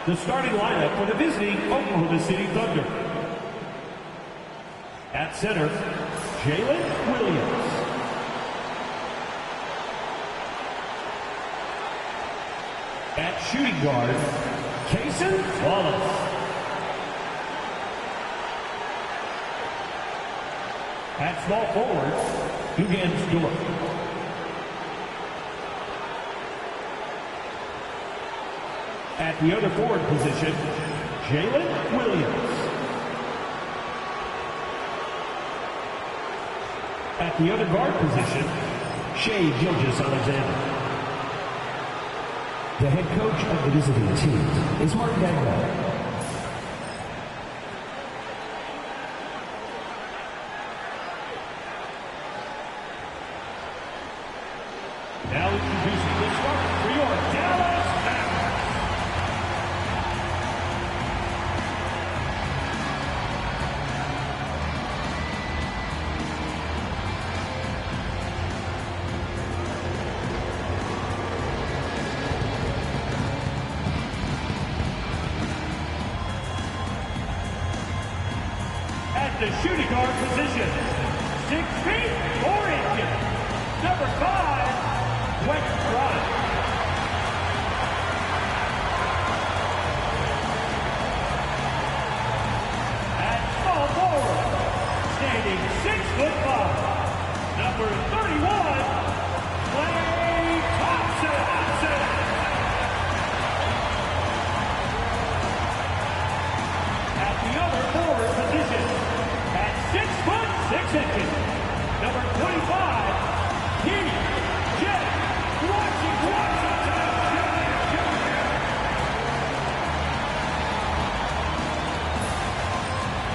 The starting lineup for the visiting Oklahoma City Thunder. At center, Jalen Williams. At shooting guard, Cason Wallace. At small forward, Hugens Dorf. At the other forward position, Jalen Williams. At the other guard position, Shai Gilgeous-Alexander. The head coach of the visiting team is Mark Bagwell. Now introducing the starter for your Dallas Mavericks. At the shooting guard position, 6 feet 4 inches, number 5, West Bryant. At small forward, standing 6'5", number 31, Klay Thompson. At the other forward position, at 6'6", number 25,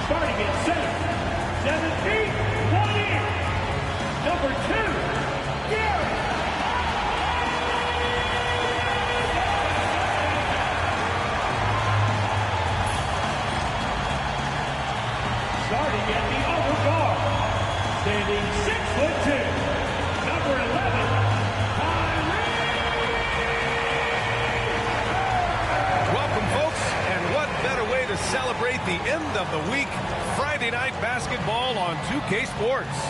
starting at center, 7 feet 1 inch, number 2, Gary. Starting at the other guard, standing 6'2", number 11, to celebrate the end of the week, Friday night basketball on 2K Sports.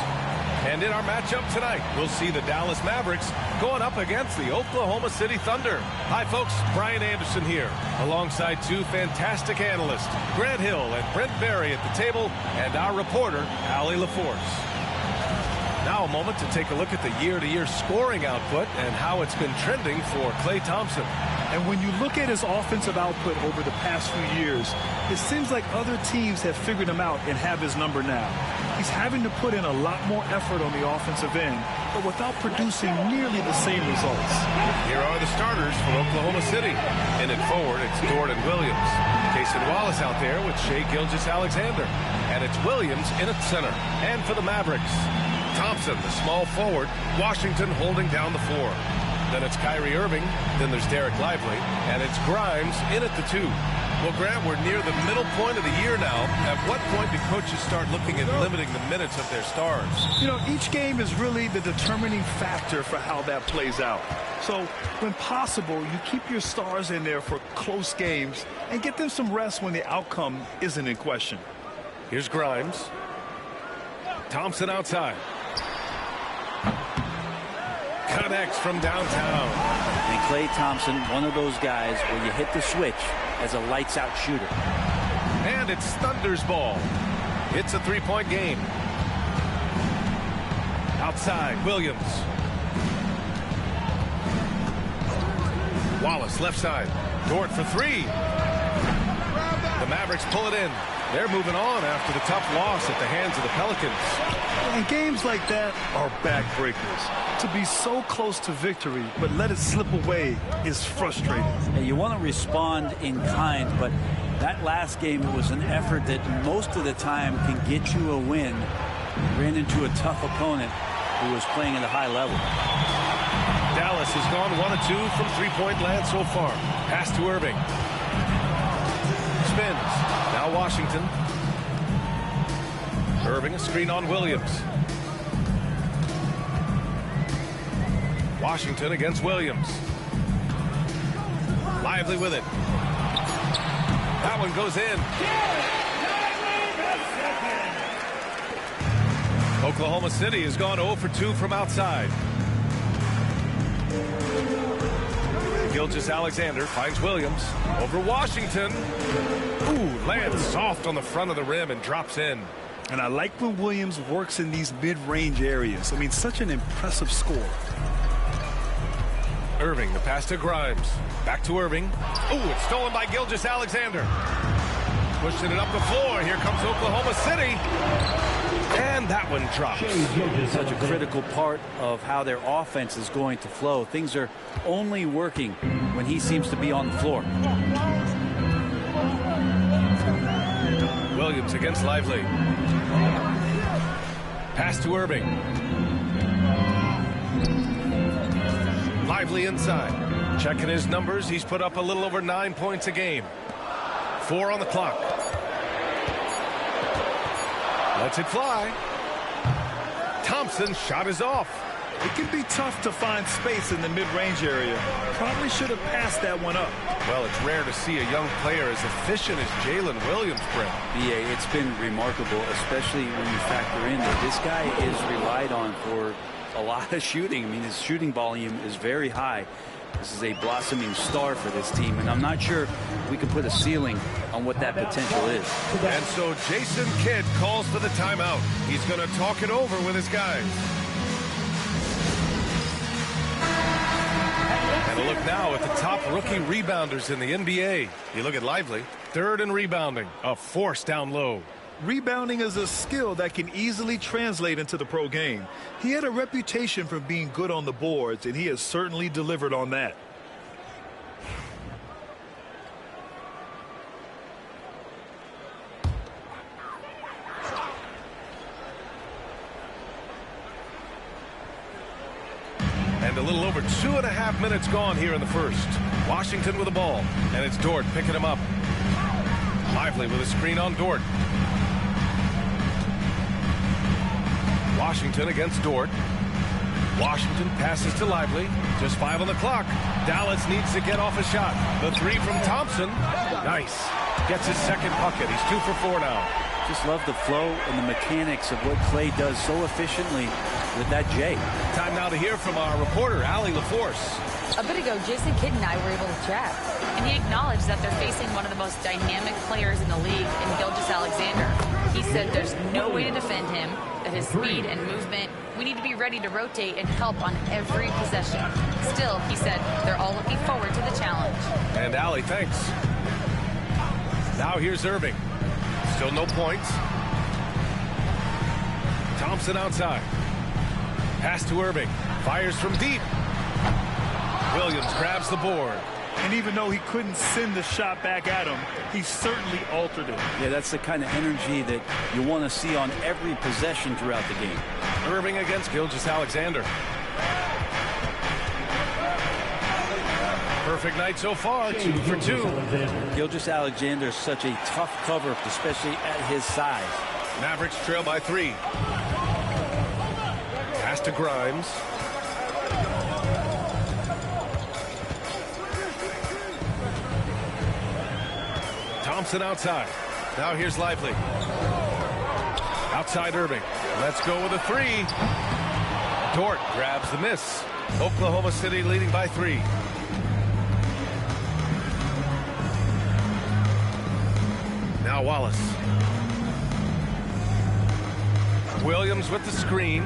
And in our matchup tonight, we'll see the Dallas Mavericks going up against the Oklahoma City Thunder. Hi folks, Brian Anderson here, alongside two fantastic analysts, Grant Hill and Brent Berry at the table, and our reporter, Allie LaForce. Now a moment to take a look at the year-to-year scoring output and how it's been trending for Klay Thompson. And when you look at his offensive output over the past few years, it seems like other teams have figured him out and have his number now. He's having to put in a lot more effort on the offensive end, but without producing nearly the same results. Here are the starters for Oklahoma City. In and forward, it's Dort and Williams. Cason Wallace out there with Shai Gilgeous-Alexander. And it's Williams in at center. And for the Mavericks, Thompson, the small forward, Washington holding down the floor. Then it's Kyrie Irving, then there's Derek Lively, and it's Grimes in at the 2. Well, Grant, we're near the middle point of the year now. At what point do coaches start looking at limiting the minutes of their stars? You know, each game is really the determining factor for how that plays out. So, when possible, you keep your stars in there for close games and get them some rest when the outcome isn't in question. Here's Grimes. Thompson outside. Connects from downtown. And Klay Thompson, one of those guys where you hit the switch as a lights-out shooter. And it's Thunder's ball. It's a three-point game. Outside, Williams. Wallace, left side. Dort for 3. The Mavericks pull it in. They're moving on after the tough loss at the hands of the Pelicans. And games like that are backbreakers. To be so close to victory, but let it slip away is frustrating. And you want to respond in kind, but that last game, it was an effort that most of the time can get you a win. Ran into a tough opponent who was playing at a high level. Dallas has gone 1 of 2 from three-point land so far. Pass to Irving. Spins. Now Washington. Irving, a screen on Williams. Washington against Williams. Lively with it. That one goes in. Oklahoma City has gone 0 for 2 from outside. Gilgeous-Alexander finds Williams over Washington. Ooh, lands soft on the front of the rim and drops in. And I like when Williams works in these mid-range areas. I mean, such an impressive score. Irving, the pass to Grimes. Back to Irving. Ooh, it's stolen by Gilgeous-Alexander. Pushing it up the floor. Here comes Oklahoma City. And that one drops. Such a critical part of how their offense is going to flow. Things are only working when he seems to be on the floor. Williams against Lively. Pass to Irving. Lively inside. Checking his numbers. He's put up a little over 9 points a game. 4 on the clock. Lets it fly. Thompson's shot is off. It can be tough to find space in the mid-range area. Probably should have passed that one up. Well, it's rare to see a young player as efficient as Jalen Williams, Brent. BA, it's been remarkable, especially when you factor in that this guy is relied on for a lot of shooting. I mean, his shooting volume is very high. This is a blossoming star for this team, and I'm not sure we can put a ceiling on what that potential is. And so Jason Kidd calls for the timeout. He's going to talk it over with his guys. And a look now at the top rookie rebounders in the NBA. You look at Lively, 3rd in rebounding, a force down low. Rebounding is a skill that can easily translate into the pro game. He had a reputation for being good on the boards, and he has certainly delivered on that. And a little over 2.5 minutes gone here in the first. Washington with the ball, and it's Dort picking him up. Lively with a screen on Dort. Washington against Dort. Washington passes to Lively. Just 5 on the clock. Dallas needs to get off a shot. The 3 from Thompson. Nice. Gets his second bucket. He's 2 for 4 now. Just love the flow and the mechanics of what Klay does so efficiently with that J. Time now to hear from our reporter, Allie LaForce. A bit ago, Jason Kidd and I were able to chat. And he acknowledged that they're facing one of the most dynamic players in the league in Gilgeous-Alexander. He said there's no way to defend him, that his speed and movement, we need to be ready to rotate and help on every possession. Still, he said, they're all looking forward to the challenge. And Allie, thanks. Now here's Irving. Still no points. Thompson outside. Pass to Irving. Fires from deep. Williams grabs the board. And even though he couldn't send the shot back at him, he certainly altered it. Yeah, that's the kind of energy that you want to see on every possession throughout the game. Irving against Gilgeous-Alexander. Perfect night so far, 2 for 2. Gilgeous-Alexander is such a tough cover, especially at his size. Mavericks trail by 3. Pass to Grimes. Thompson outside. Now here's Lively. Outside Irving. Let's go with a 3. Dort grabs the miss. Oklahoma City leading by 3. Now Wallace. Williams with the screen.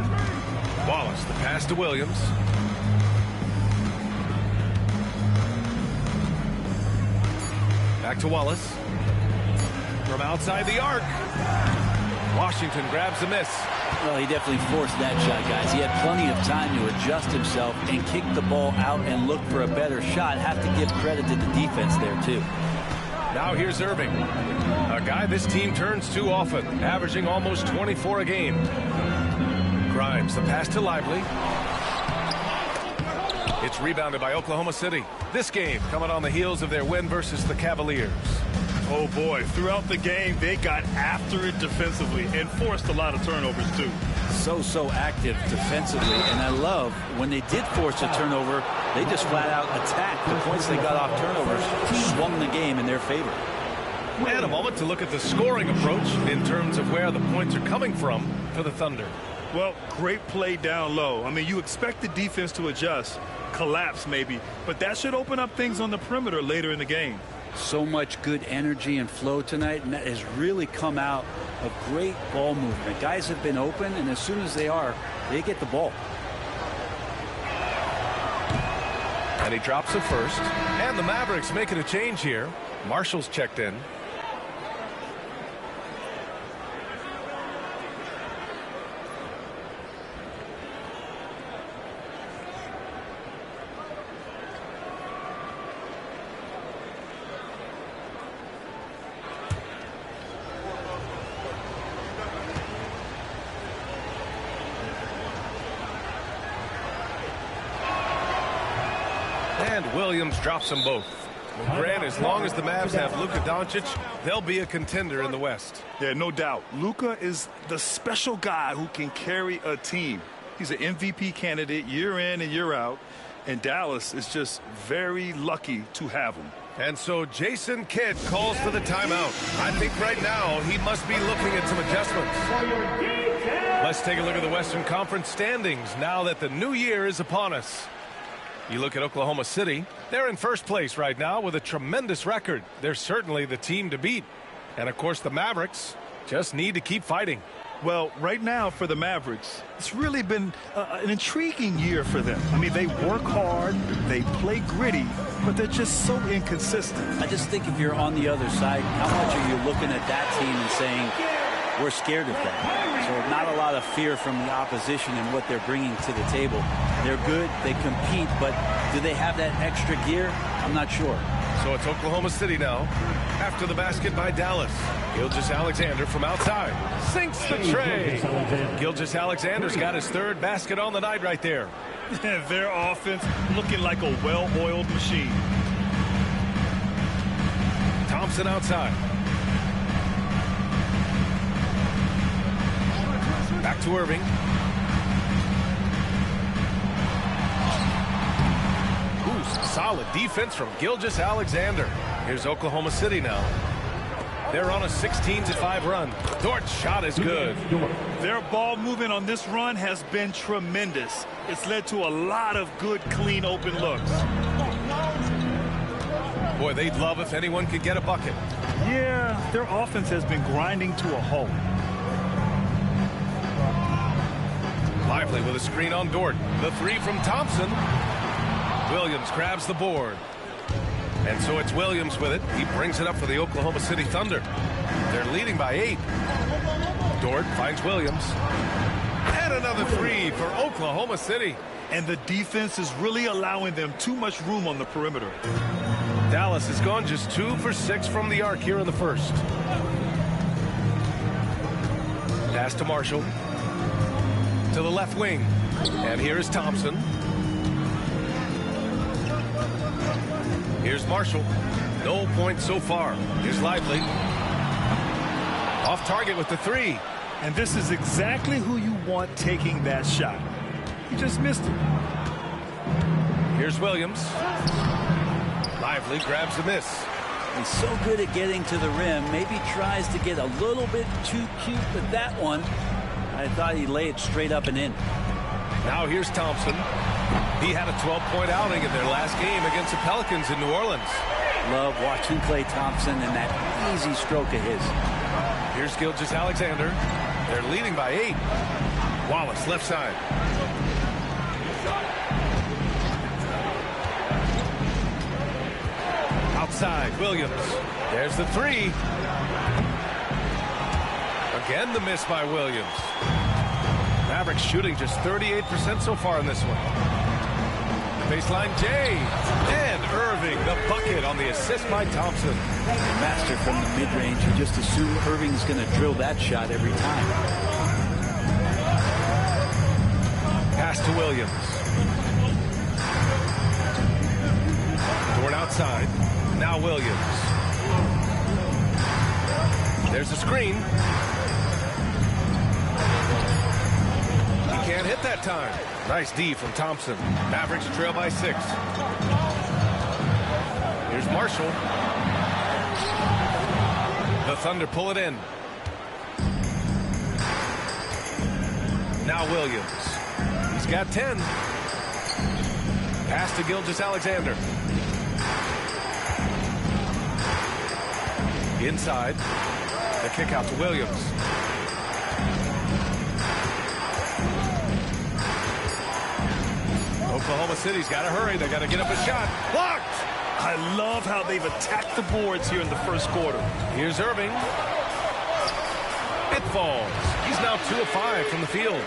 Wallace, the pass to Williams. Back to Wallace. From outside the arc. Washington grabs the miss. Well, he definitely forced that shot, guys. He had plenty of time to adjust himself and kick the ball out and look for a better shot. Have to give credit to the defense there, too. Now here's Irving. A guy this team turns to often, averaging almost 24 a game. Grimes, the pass to Lively. It's rebounded by Oklahoma City. This game coming on the heels of their win versus the Cavaliers. Oh, boy. Throughout the game, they got after it defensively and forced a lot of turnovers, too. So active defensively. And I love when they did force a turnover, they just flat out attacked. The points they got off turnovers swung the game in their favor. And a moment to look at the scoring approach in terms of where the points are coming from for the Thunder. Well, great play down low. I mean, you expect the defense to adjust, collapse maybe, but that should open up things on the perimeter later in the game. So much good energy and flow tonight, and that has really come out of great ball movement. Guys have been open, and as soon as they get the ball. And he drops it first. And the Mavericks making a change here. Marshall's checked in. And Williams drops them both. Well, Grant, as long as the Mavs have Luka Doncic, they'll be a contender in the West. Yeah, no doubt. Luka is the special guy who can carry a team. He's an MVP candidate year in and year out, and Dallas is just very lucky to have him. And so Jason Kidd calls for the timeout. I think right now he must be looking at some adjustments. Let's take a look at the Western Conference standings now that the new year is upon us. You look at Oklahoma City, they're in first place right now with a tremendous record. They're certainly the team to beat. And, of course, the Mavericks just need to keep fighting. Well, right now for the Mavericks, it's really been an intriguing year for them. I mean, they work hard, they play gritty, but they're just so inconsistent. I just think if you're on the other side, how much are you looking at that team and saying, we're scared of that? So not a lot of fear from the opposition and what they're bringing to the table. They're good, they compete, but do they have that extra gear? I'm not sure. So it's Oklahoma City now. After the basket by Dallas. Gilgeous-Alexander from outside. Sinks the tray. Gilgeous-Alexander's got his third basket on the night right there. Their offense looking like a well-oiled machine. Thompson outside. Back to Irving. Ooh, solid defense from Gilgeous-Alexander. Here's Oklahoma City now. They're on a 16-5 run. Dort's shot is good. Their ball movement on this run has been tremendous. It's led to a lot of good, clean, open looks. Boy, they'd love if anyone could get a bucket. Yeah, their offense has been grinding to a halt. Lively with a screen on Dort. The three from Thompson. Williams grabs the board. And so it's Williams with it. He brings it up for the Oklahoma City Thunder. They're leading by 8. Dort finds Williams. And another three for Oklahoma City. And the defense is really allowing them too much room on the perimeter. Dallas has gone just 2 for 6 from the arc here in the first. Pass to Marshall. To the left wing. And here is Thompson. Here's Marshall. No points so far. Here's Lively. Off target with the three. And this is exactly who you want taking that shot. He just missed it. Here's Williams. Lively grabs the miss. He's so good at getting to the rim. Maybe tries to get a little bit too cute with that one. I thought he'd lay it straight up and in. Now here's Thompson. He had a 12-point outing in their last game against the Pelicans in New Orleans. Love watching Klay Thompson and that easy stroke of his. Here's Gilgeous-Alexander. They're leading by 8. Wallace left side. Outside, Williams. There's the three. Again, the miss by Williams. Mavericks shooting just 38% so far in this one. Baseline Jay. And Irving, the bucket on the assist by Thompson. Master from the mid-range. You just assume Irving's going to drill that shot every time. Pass to Williams. Toward outside. Now Williams. There's a screen. He can't hit that time. Nice D from Thompson. Mavericks trail by 6. Here's Marshall. The Thunder pull it in. Now Williams. He's got 10. Pass to Gilgeous-Alexander. Inside. The kick out to Williams. Oklahoma City's got to hurry. They got to get up a shot. Blocked! I love how they've attacked the boards here in the first quarter. Here's Irving. It falls. He's now 2 of 5 from the field.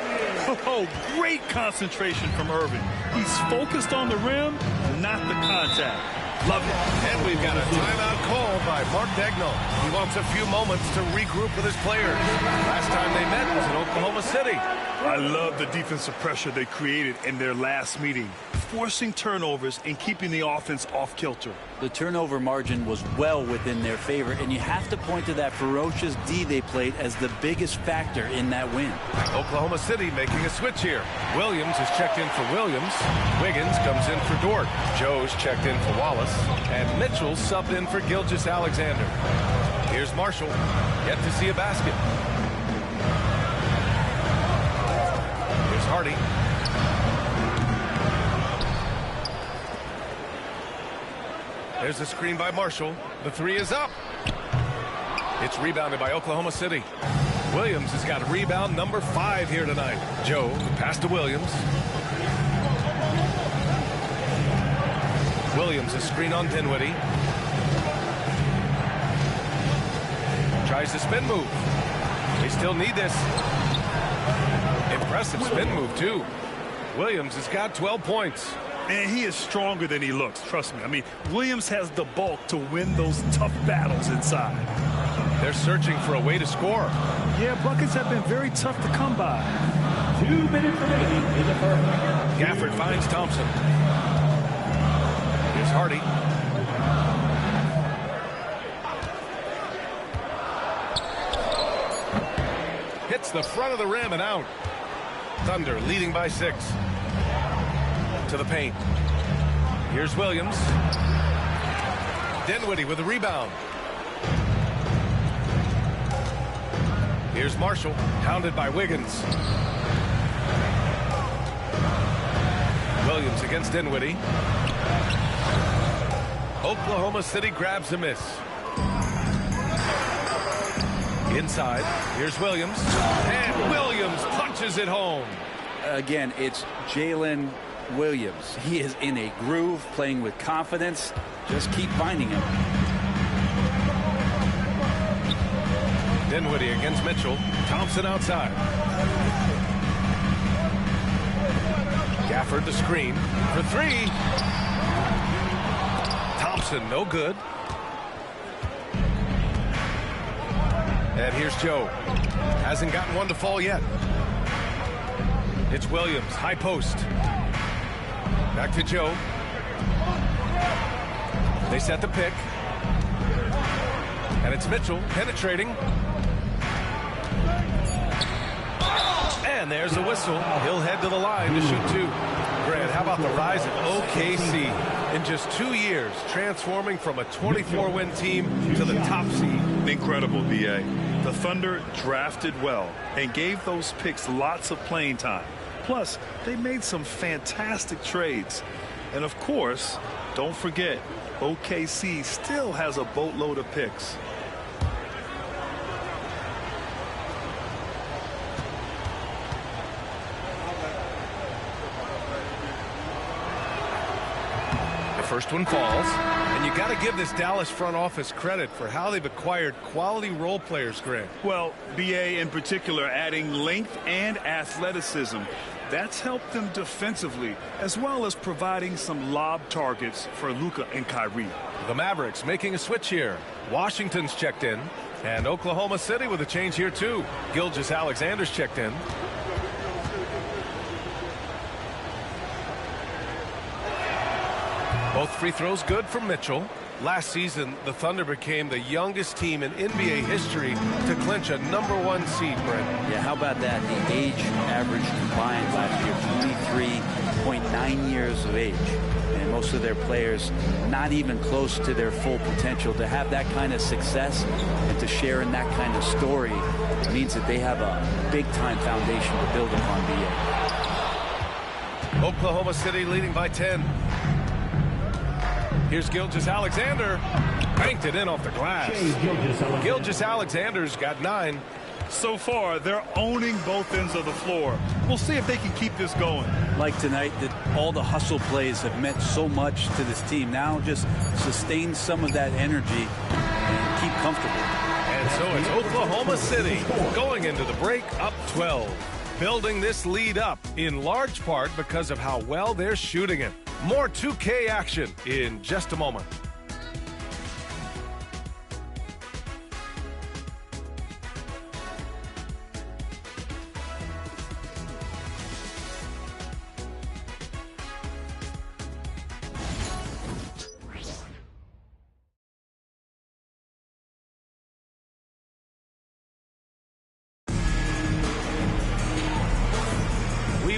Oh, great concentration from Irving. He's focused on the rim, not the contact. Love it. And we've got a timeout call by Mark Daigneault. He wants a few moments to regroup with his players. Last time they met was in Oklahoma City. I love the defensive pressure they created in their last meeting, forcing turnovers and keeping the offense off kilter. The turnover margin was well within their favor, and you have to point to that ferocious D they played as the biggest factor in that win. Oklahoma City making a switch here. Williams is checked in for Williams. Wiggins comes in for Dort. Joe's checked in for Wallace. And Mitchell subbed in for Gilgeous-Alexander. Here's Marshall. Yet to see a basket. Here's Hardy. There's the screen by Marshall. The three is up. It's rebounded by Oklahoma City. Williams has got rebound number 5 here tonight. Joe, pass to Williams. Williams, a screen on Dinwiddie. Tries the spin move. They still need this. Impressive spin move, too. Williams has got 12 points. And he is stronger than he looks, trust me. I mean, Williams has the bulk to win those tough battles inside. They're searching for a way to score. Yeah, buckets have been very tough to come by. 2 minutes remaining in the first. Gafford finds Thompson. Here's Hardy. Hits the front of the rim and out. Thunder leading by 6. To the paint. Here's Williams. Dinwiddie with the rebound. Here's Marshall, hounded by Wiggins. Williams against Dinwiddie. Oklahoma City grabs a miss. Inside, here's Williams. And Williams punches it home. Again, it's Jalen Williams. He is in a groove, playing with confidence. Just keep finding him. Dinwiddie against Mitchell. Thompson outside. Gafford the screen for 3. Thompson no good. And here's Joe. Hasn't gotten one to fall yet. It's Williams, high post. Back to Joe. They set the pick. And it's Mitchell penetrating. And there's the whistle. He'll head to the line to shoot 2. Grant, how about the rise of OKC? In just 2 years, transforming from a 24-win team to the top seed. Incredible, B.A. The Thunder drafted well and gave those picks lots of playing time. Plus, they made some fantastic trades. And of course, don't forget, OKC still has a boatload of picks. First one falls, and you got to give this Dallas front office credit for how they've acquired quality role players, Grant. Well, BA in particular adding length and athleticism. That's helped them defensively, as well as providing some lob targets for Luka and Kyrie. The Mavericks making a switch here. Washington's checked in, and Oklahoma City with a change here too. Gilgeous-Alexander's checked in. Both free throws good from Mitchell. Last season, the Thunder became the youngest team in NBA history to clinch a #1 seed, Brent. Yeah, how about that? The age average combined last year, 23.9 years of age. And most of their players not even close to their full potential. To have that kind of success and to share in that kind of story means that they have a big-time foundation to build upon, BA. Oklahoma City leading by 10. Here's Gilgeous-Alexander. Banked it in off the glass. Gilgeous-Alexander's got 9. So far, they're owning both ends of the floor. We'll see if they can keep this going. Like tonight, that all the hustle plays have meant so much to this team. Now just sustain some of that energy and keep comfortable. And so it's Oklahoma City going into the break up 12. Building this lead up in large part because of how well they're shooting it. More 2K action in just a moment.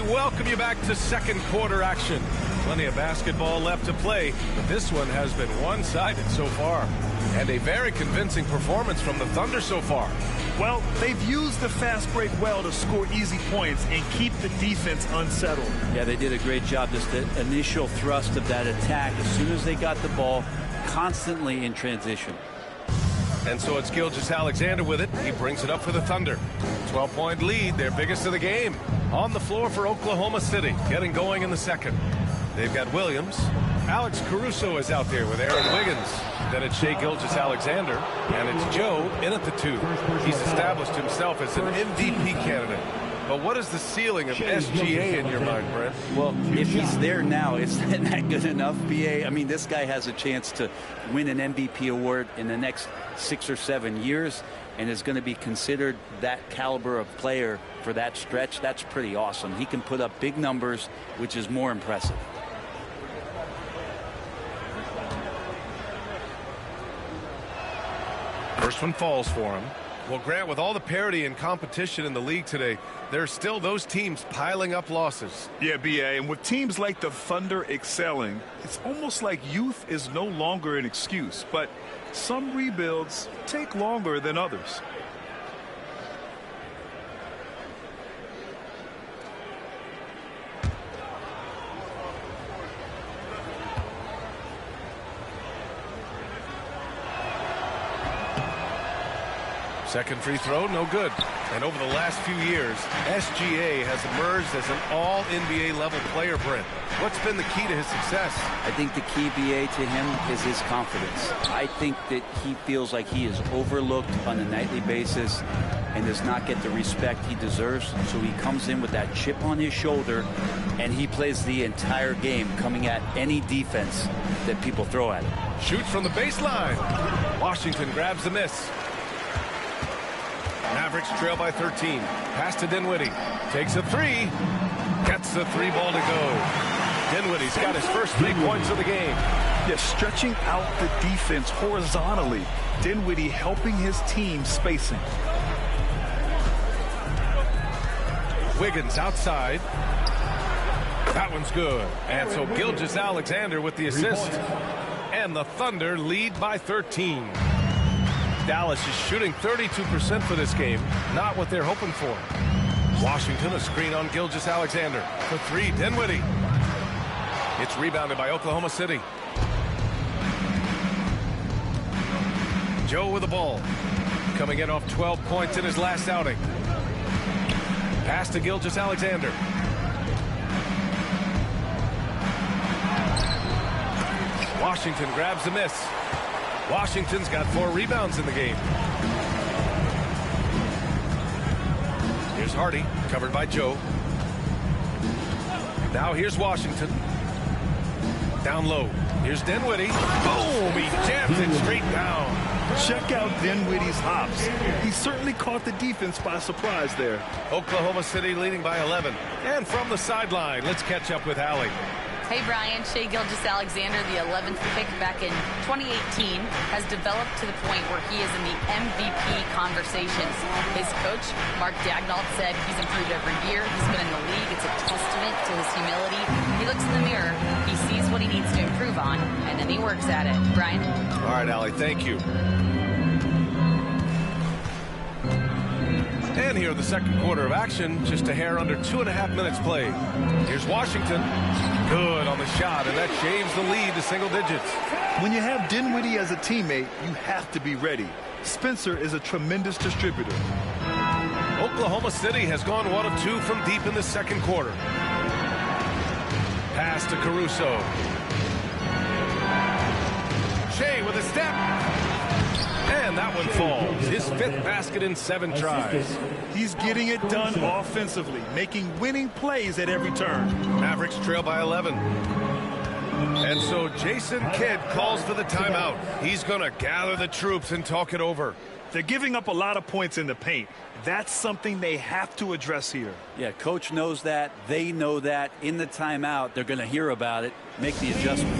Welcome you back to second quarter action. Plenty of basketball left to play, but this one has been one-sided so far. And a very convincing performance from the Thunder so far. Well, they've used the fast break well to score easy points and keep the defense unsettled. Yeah, they did a great job. Just the initial thrust of that attack, as soon as they got the ball, constantly in transition. And so it's Gilgeous-Alexander with it. He brings it up for the Thunder. 12-point lead, their biggest of the game. On the floor for Oklahoma City, getting going in the second. They've got Williams. Alex Caruso is out there with Aaron Wiggins. Then it's Shai Gilgeous-Alexander, and it's Joe in at the 2. He's established himself as an MVP candidate. But what is the ceiling of SGA in your mind, Brent? Well, if he's there now, is that good enough, BA? I mean, this guy has a chance to win an MVP award in the next 6 or 7 years and is going to be considered that caliber of player for that stretch. That's pretty awesome. He can put up big numbers, which is more impressive. First one falls for him. Well, Grant, with all the parity and competition in the league today, there are still those teams piling up losses. Yeah, BA, and with teams like the Thunder excelling, it's almost like youth is no longer an excuse, but some rebuilds take longer than others. Second free throw, no good. And over the last few years, SGA has emerged as an all-NBA level player, Brent. What's been the key to his success? I think the key, BA, to him is his confidence. I think that he feels like he is overlooked on a nightly basis and does not get the respect he deserves. So he comes in with that chip on his shoulder, and he plays the entire game, coming at any defense that people throw at him. Shoots from the baseline. Washington grabs the miss. Mavericks trail by 13. Pass to Dinwiddie. Takes a 3. Gets the 3 ball to go. Dinwiddie's got his first 3 points of the game. Yeah, stretching out the defense horizontally. Dinwiddie helping his team spacing. Wiggins outside. That one's good. And so Gilgeous-Alexander with the assist. And the Thunder lead by 13. Dallas is shooting 32% for this game. Not what they're hoping for. Washington, a screen on Gilgeous-Alexander. For 3, Dinwiddie. It's rebounded by Oklahoma City. Joe with the ball. Coming in off 12 points in his last outing. Pass to Gilgeous-Alexander. Washington grabs the miss. Washington's got 4 rebounds in the game. Here's Hardy, covered by Joe. Now here's Washington. Down low. Here's Dinwiddie. Boom! He jams it straight down. Check out Dinwiddie's hops. He certainly caught the defense by surprise there. Oklahoma City leading by 11. And from the sideline, let's catch up with Hallie. Hey, Brian. Shai Gilgeous-Alexander, the 11th pick back in 2018, has developed to the point where he is in the MVP conversations. His coach, Mark Daignault, said he's improved every year. He's been in the league. It's a testament to his humility. He looks in the mirror, he sees what he needs to improve on, and then he works at it. Brian? All right, Allie, thank you. And here in the second quarter of action, just a hair under 2.5 minutes played. Here's Washington. Good on the shot, and that shaves the lead to single digits. When you have Dinwiddie as a teammate, you have to be ready. Spencer is a tremendous distributor. Oklahoma City has gone 1 of 2 from deep in the second quarter. Pass to Caruso. Shai with a step. And that one falls. His 5th basket in 7 tries. He's getting it done offensively, making winning plays at every turn. Mavericks trail by 11. And so Jason Kidd calls for the timeout. He's going to gather the troops and talk it over. They're giving up a lot of points in the paint. That's something they have to address here. Yeah, coach knows that. They know that. In the timeout, they're going to hear about it, make the adjustment.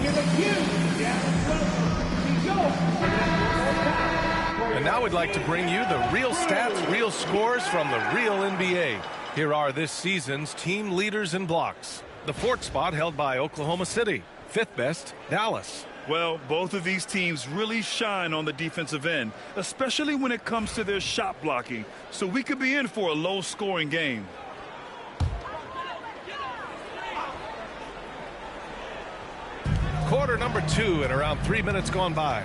And now we'd like to bring you the real stats, real scores from the real NBA. Here are this season's team leaders in blocks. The 4th spot held by Oklahoma City. 5th best, Dallas. Well, both of these teams really shine on the defensive end, especially when it comes to their shot blocking. So we could be in for a low-scoring game. Quarter number 2 and around 3 minutes gone by.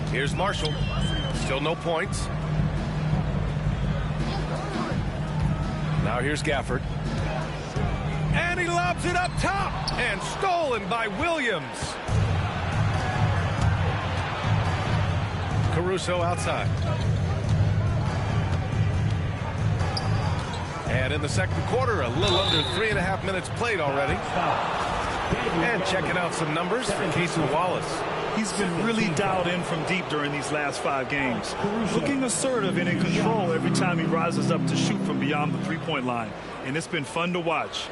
Here's Marshall. Still no points. Now here's Gafford. And he lobs it up top. And stolen by Williams. Caruso outside. And in the second quarter, a little under 3.5 minutes played already. And checking out some numbers for Casey Wallace. He's been really dialed in from deep during these last 5 games. Looking assertive and in control every time he rises up to shoot from beyond the three-point line. And it's been fun to watch.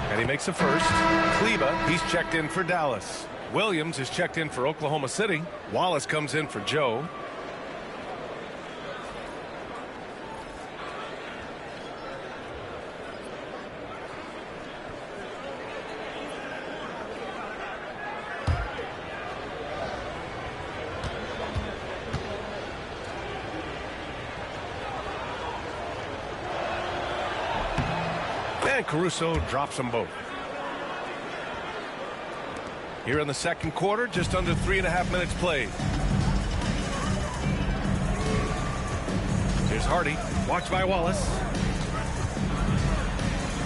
And he makes a first. Kleba, he's checked in for Dallas. Williams is checked in for Oklahoma City. Wallace comes in for Joe. And Caruso drops them both. Here in the second quarter, just under 3.5 minutes played. Here's Hardy, watched by Wallace.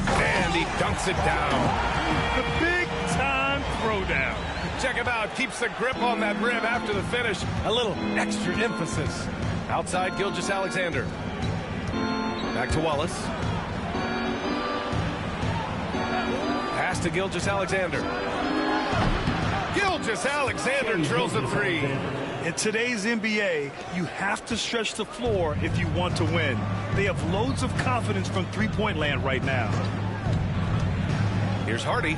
And he dunks it down. The big-time throwdown. Check him out, keeps the grip on that rim after the finish. A little extra emphasis. Outside, Gilgeous-Alexander. Back to Wallace. Pass to Gilgeous-Alexander. Gilgeous-Alexander drills a 3. In today's NBA, you have to stretch the floor if you want to win. They have loads of confidence from three-point land right now. Here's Hardy.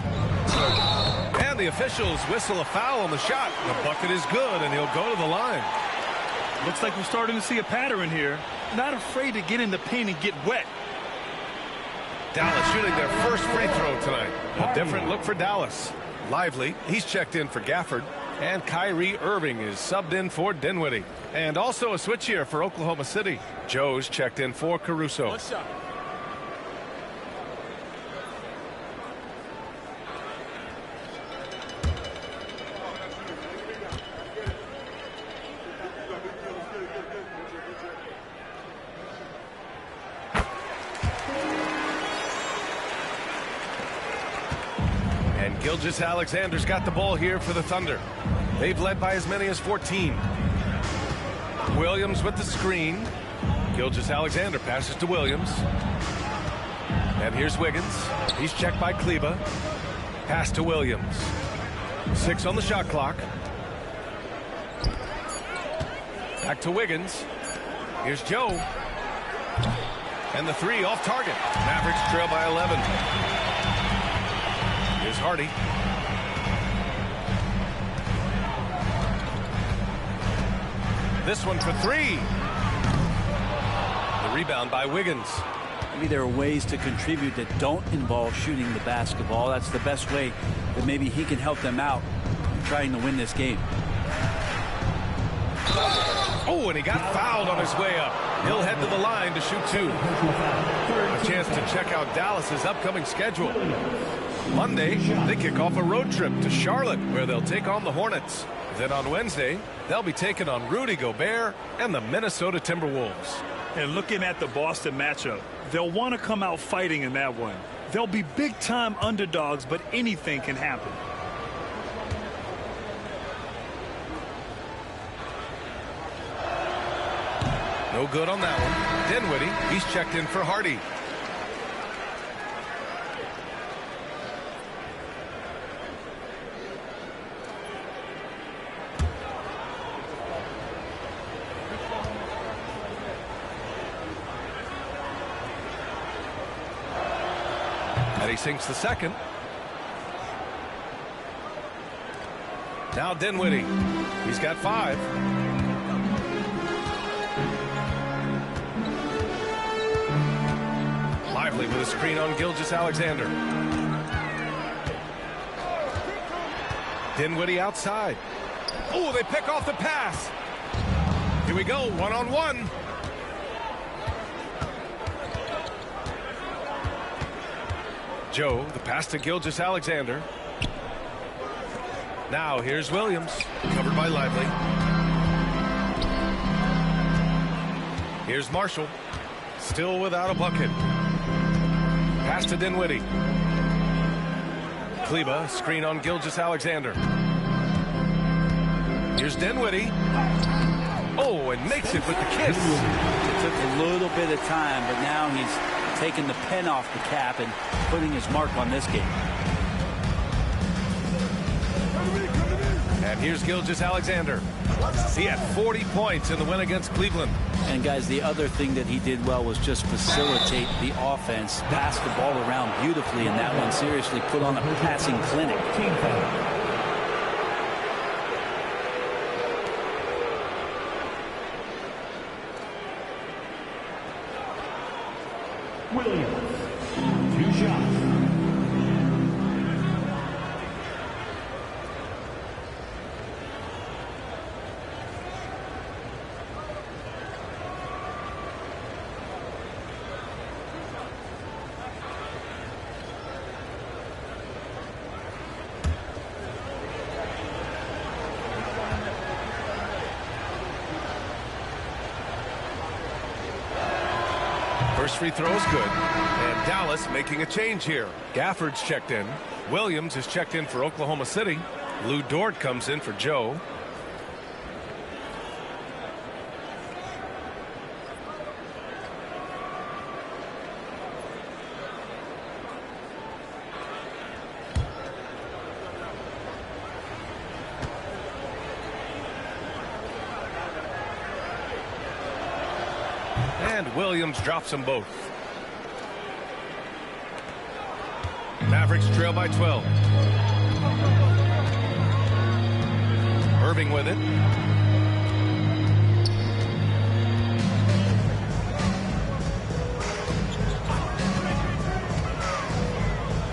And the officials whistle a foul on the shot. The bucket is good, and he'll go to the line. Looks like we're starting to see a pattern here. Not afraid to get in the paint and get wet. Dallas shooting their first free throw tonight. A different look for Dallas. Lively, he's checked in for Gafford. And Kyrie Irving is subbed in for Dinwiddie. And also a switch here for Oklahoma City. Joe's checked in for Caruso. Gilgeous-Alexander's got the ball here for the Thunder. They've led by as many as 14. Williams with the screen. Gilgeous-Alexander passes to Williams. And here's Wiggins. He's checked by Kleba. Pass to Williams. 6 on the shot clock. Back to Wiggins. Here's Joe. And the 3 off target. Mavericks trail by 11. Here's Hardy. This one for 3. The rebound by Wiggins. Maybe there are ways to contribute that don't involve shooting the basketball. That's the best way that maybe he can help them out in trying to win this game. Oh, and he got fouled on his way up. He'll head to the line to shoot 2. A chance to check out Dallas's upcoming schedule. Monday, they kick off a road trip to Charlotte, where they'll take on the Hornets. Then on Wednesday, they'll be taking on Rudy Gobert and the Minnesota Timberwolves. And looking at the Boston matchup, they'll want to come out fighting in that one. They'll be big-time underdogs, but anything can happen. No good on that one. Dinwiddie, he's checked in for Hardy. And he sinks the second. Now Dinwiddie. He's got 5. Lively with a screen on Gilgeous-Alexander. Dinwiddie outside. Oh, they pick off the pass. Here we go, 1-on-1. Joe, the pass to Gilgeous-Alexander. Now here's Williams, covered by Lively. Here's Marshall, still without a bucket. Pass to Dinwiddie. Kleba, screen on Gilgeous-Alexander. Here's Dinwiddie. Oh, and makes it with the kiss. It took a little bit of time, but now he's taking the pen off the cap and putting his mark on this game. And here's Gilgeous-Alexander. He had 40 points in the win against Cleveland. And guys, the other thing that he did well was just facilitate the offense, pass the ball around beautifully, and that one seriously put on a passing clinic. Team foul. Williams, 2 shots. First free throw is good. And Dallas making a change here. Gafford's checked in. Williams is checked in for Oklahoma City. Lou Dort comes in for Joe. And Williams drops them both. Mavericks trail by 12. Irving with it.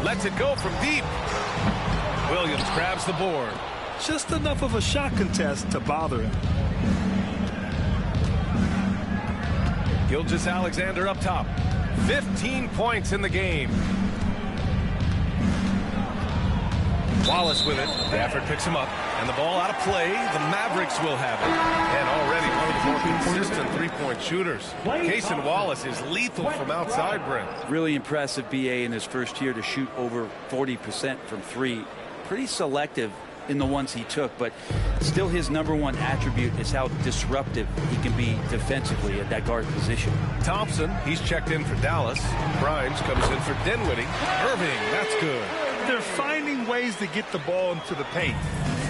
Lets it go from deep. Williams grabs the board. Just enough of a shot contest to bother him. Gilgeous-Alexander up top. 15 points in the game. Wallace with it. Gafford picks him up. And the ball out of play. The Mavericks will have it. And already one of the more consistent three-point shooters. Cason Wallace is lethal from outside, Brent. Really impressive BA in his first year to shoot over 40% from 3. Pretty selective in the ones he took, but still his #1 attribute is how disruptive he can be defensively at that guard position. Thompson, he's checked in for Dallas. Grimes comes in for Dinwiddie. Irving, that's good. They're finding ways to get the ball into the paint.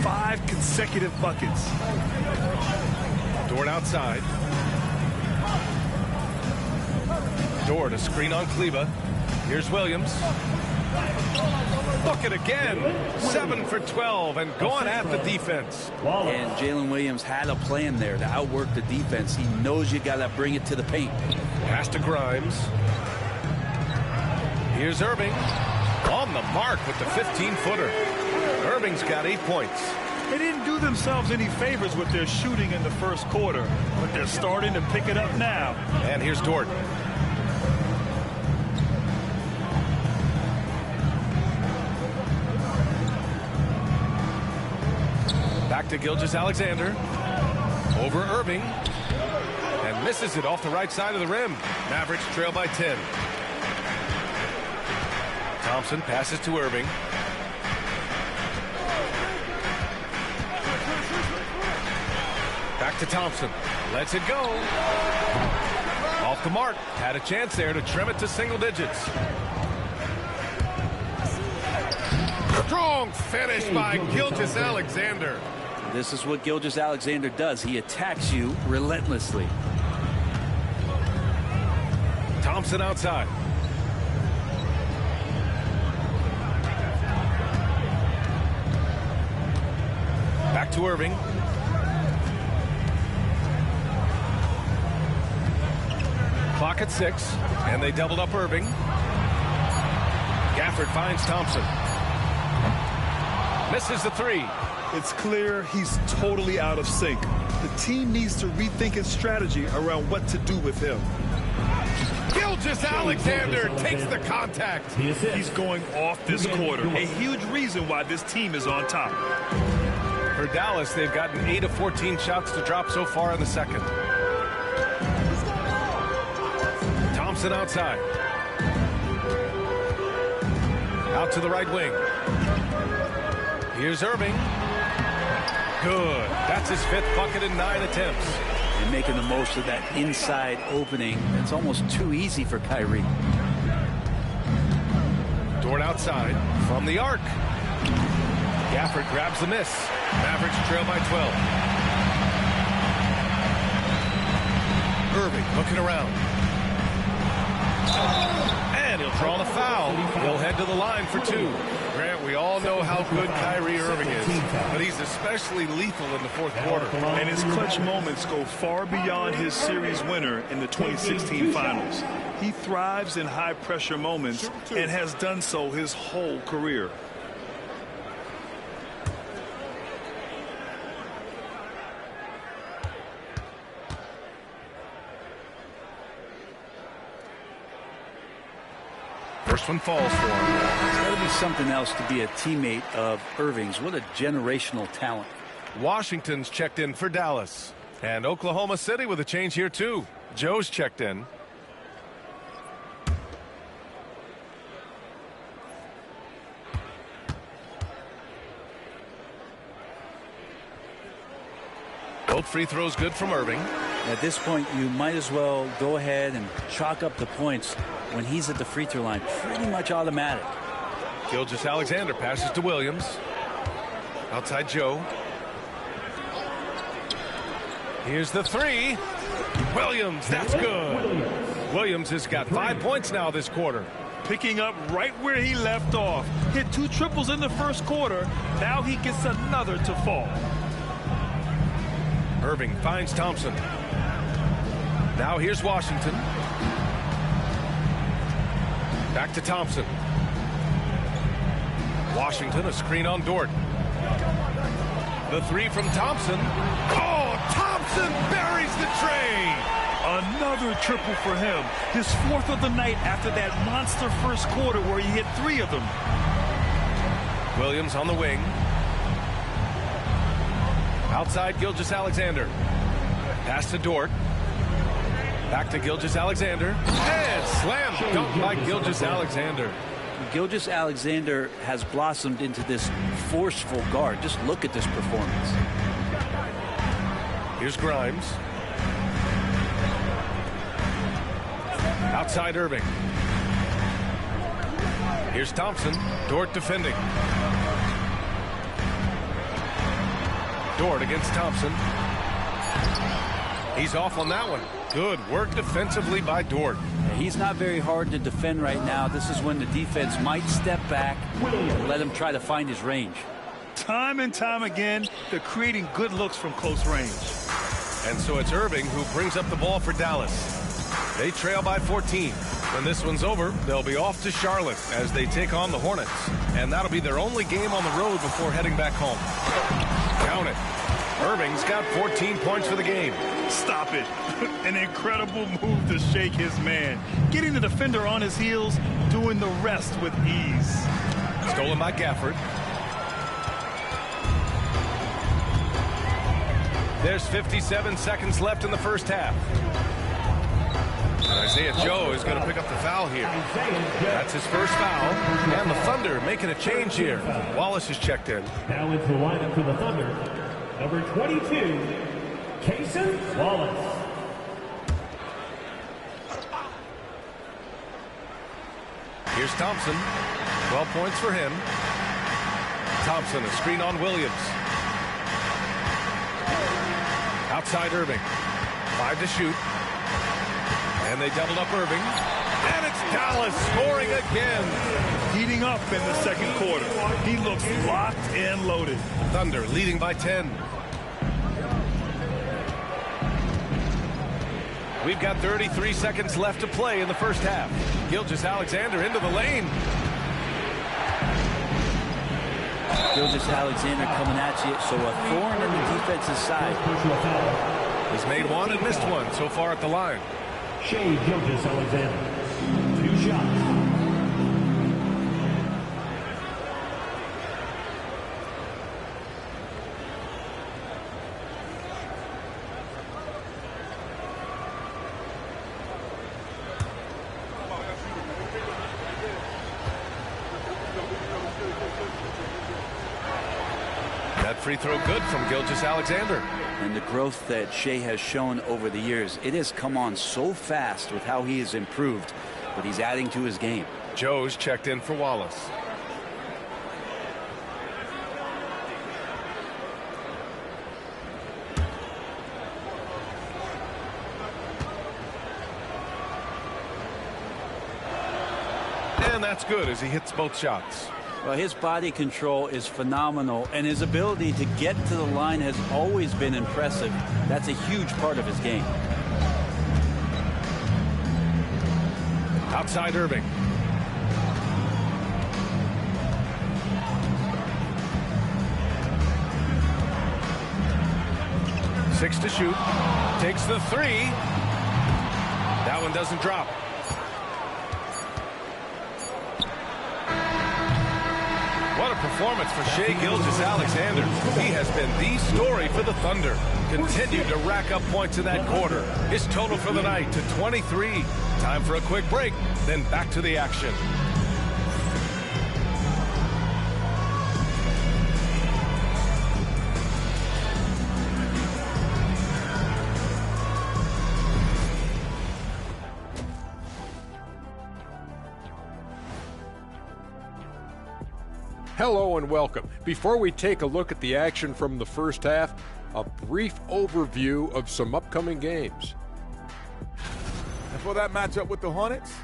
5 consecutive buckets. Dort outside. Dort, a screen on Kleba. Here's Williams. Look at again. 7 for 12 and going at the defense. And Jalen Williams had a plan there to outwork the defense. He knows you got to bring it to the paint. Pass to Grimes. Here's Irving. On the mark with the 15-footer. Irving's got 8 points. They didn't do themselves any favors with their shooting in the first quarter, but they're starting to pick it up now. And here's Dort. Back to Gilgeous-Alexander. Over Irving. And misses it off the right side of the rim. Mavericks trail by 10. Thompson passes to Irving. Back to Thompson. Lets it go. Off the mark. Had a chance there to trim it to single digits. Strong finish by Gilgeous-Alexander. This is what Gilgeous-Alexander does. He attacks you relentlessly. Thompson outside. Back to Irving. Clock at 6, and they doubled up Irving. Gafford finds Thompson. Misses the 3. It's clear he's totally out of sync. The team needs to rethink its strategy around what to do with him. Gilgeous-Alexander takes the contact. He's going off this quarter. A huge reason why this team is on top. For Dallas, they've gotten 8 of 14 shots to drop so far in the second. Thompson outside. Out to the right wing. Here's Irving. Good. That's his 5th bucket in 9 attempts. And making the most of that inside opening. It's almost too easy for Kyrie. Dort outside from the arc. Gafford grabs the miss. Mavericks trail by 12. Irving looking around. And he'll draw the foul. He'll head to the line for 2. Grant, we all know how good Kyrie Irving is, but he's especially lethal in the 4th quarter. And his clutch moments go far beyond his series winner in the 2016 finals. He thrives in high-pressure moments and has done so his whole career. First one falls for him. It's got to be something else to be a teammate of Irving's. What a generational talent. Washington's checked in for Dallas. And Oklahoma City with a change here too. Joe's checked in. Both free throws good from Irving. At this point, you might as well go ahead and chalk up the points when he's at the free throw line. Pretty much automatic. Gilgeous-Alexander passes to Williams. Outside Joe. Here's the 3. Williams, that's good. Williams has got 5 points now this quarter. Picking up right where he left off. Hit 2 triples in the first quarter. Now he gets another to fall. Irving finds Thompson. Now here's Washington. Back to Thompson. Washington, a screen on Dort. The 3 from Thompson. Oh, Thompson buries the tray. Another triple for him. His 4th of the night after that monster first quarter where he hit 3 of them. Williams on the wing. Outside Gilgeous-Alexander. Pass to Dort. Back to Gilgeous-Alexander. And slam dunk by Gilgeous-Alexander. Gilgeous-Alexander has blossomed into this forceful guard. Just look at this performance. Here's Grimes. Outside Irving. Here's Thompson. Dort defending. Dort against Thompson. He's off on that one. Good work defensively by Dort. He's not very hard to defend right now. This is when the defense might step back and let him try to find his range. Time and time again, they're creating good looks from close range. And so it's Irving who brings up the ball for Dallas. They trail by 14. When this one's over, they'll be off to Charlotte as they take on the Hornets. And that'll be their only game on the road before heading back home. Count it. Irving's got 14 points for the game. Stop it. An incredible move to shake his man. Getting the defender on his heels, doing the rest with ease. Stolen by Gafford. There's 57 seconds left in the first half. Isaiah Joe is going to pick up the foul here. That's his first foul. And the Thunder making a change here. Wallace is checked in. Now into the lineup for the Thunder, number 22, Cason Wallace. Here's Thompson. 12 points for him. Thompson, a screen on Williams. Outside Irving. 5 to shoot. And they doubled up Irving. And it's Dallas scoring again. Heating up in the second quarter. He looks locked and loaded. Thunder leading by 10. We've got 33 seconds left to play in the first half. Gilgeous-Alexander into the lane. Gilgeous-Alexander coming at you, so a thorn in the defense's side. He's made one and missed one so far at the line. Shea Gilgeous-Alexander, 2 shots. That free throw good from Gilgeous-Alexander. And the growth that Shea has shown over the years, it has come on so fast with how he has improved, but he's adding to his game. Joe's checked in for Wallace. And that's good as he hits both shots. Well, his body control is phenomenal, and his ability to get to the line has always been impressive. That's a huge part of his game. Outside Irving. Six to shoot. Takes the three. That one doesn't drop. What a performance for Shea Gilgeous-Alexander. He has been the story for the Thunder. Continued to rack up points in that quarter. His total for the night to 23. Time for a quick break, then back to the action. Hello and welcome. Before we take a look at the action from the first half, a brief overview of some upcoming games. And for that matchup with the Hornets,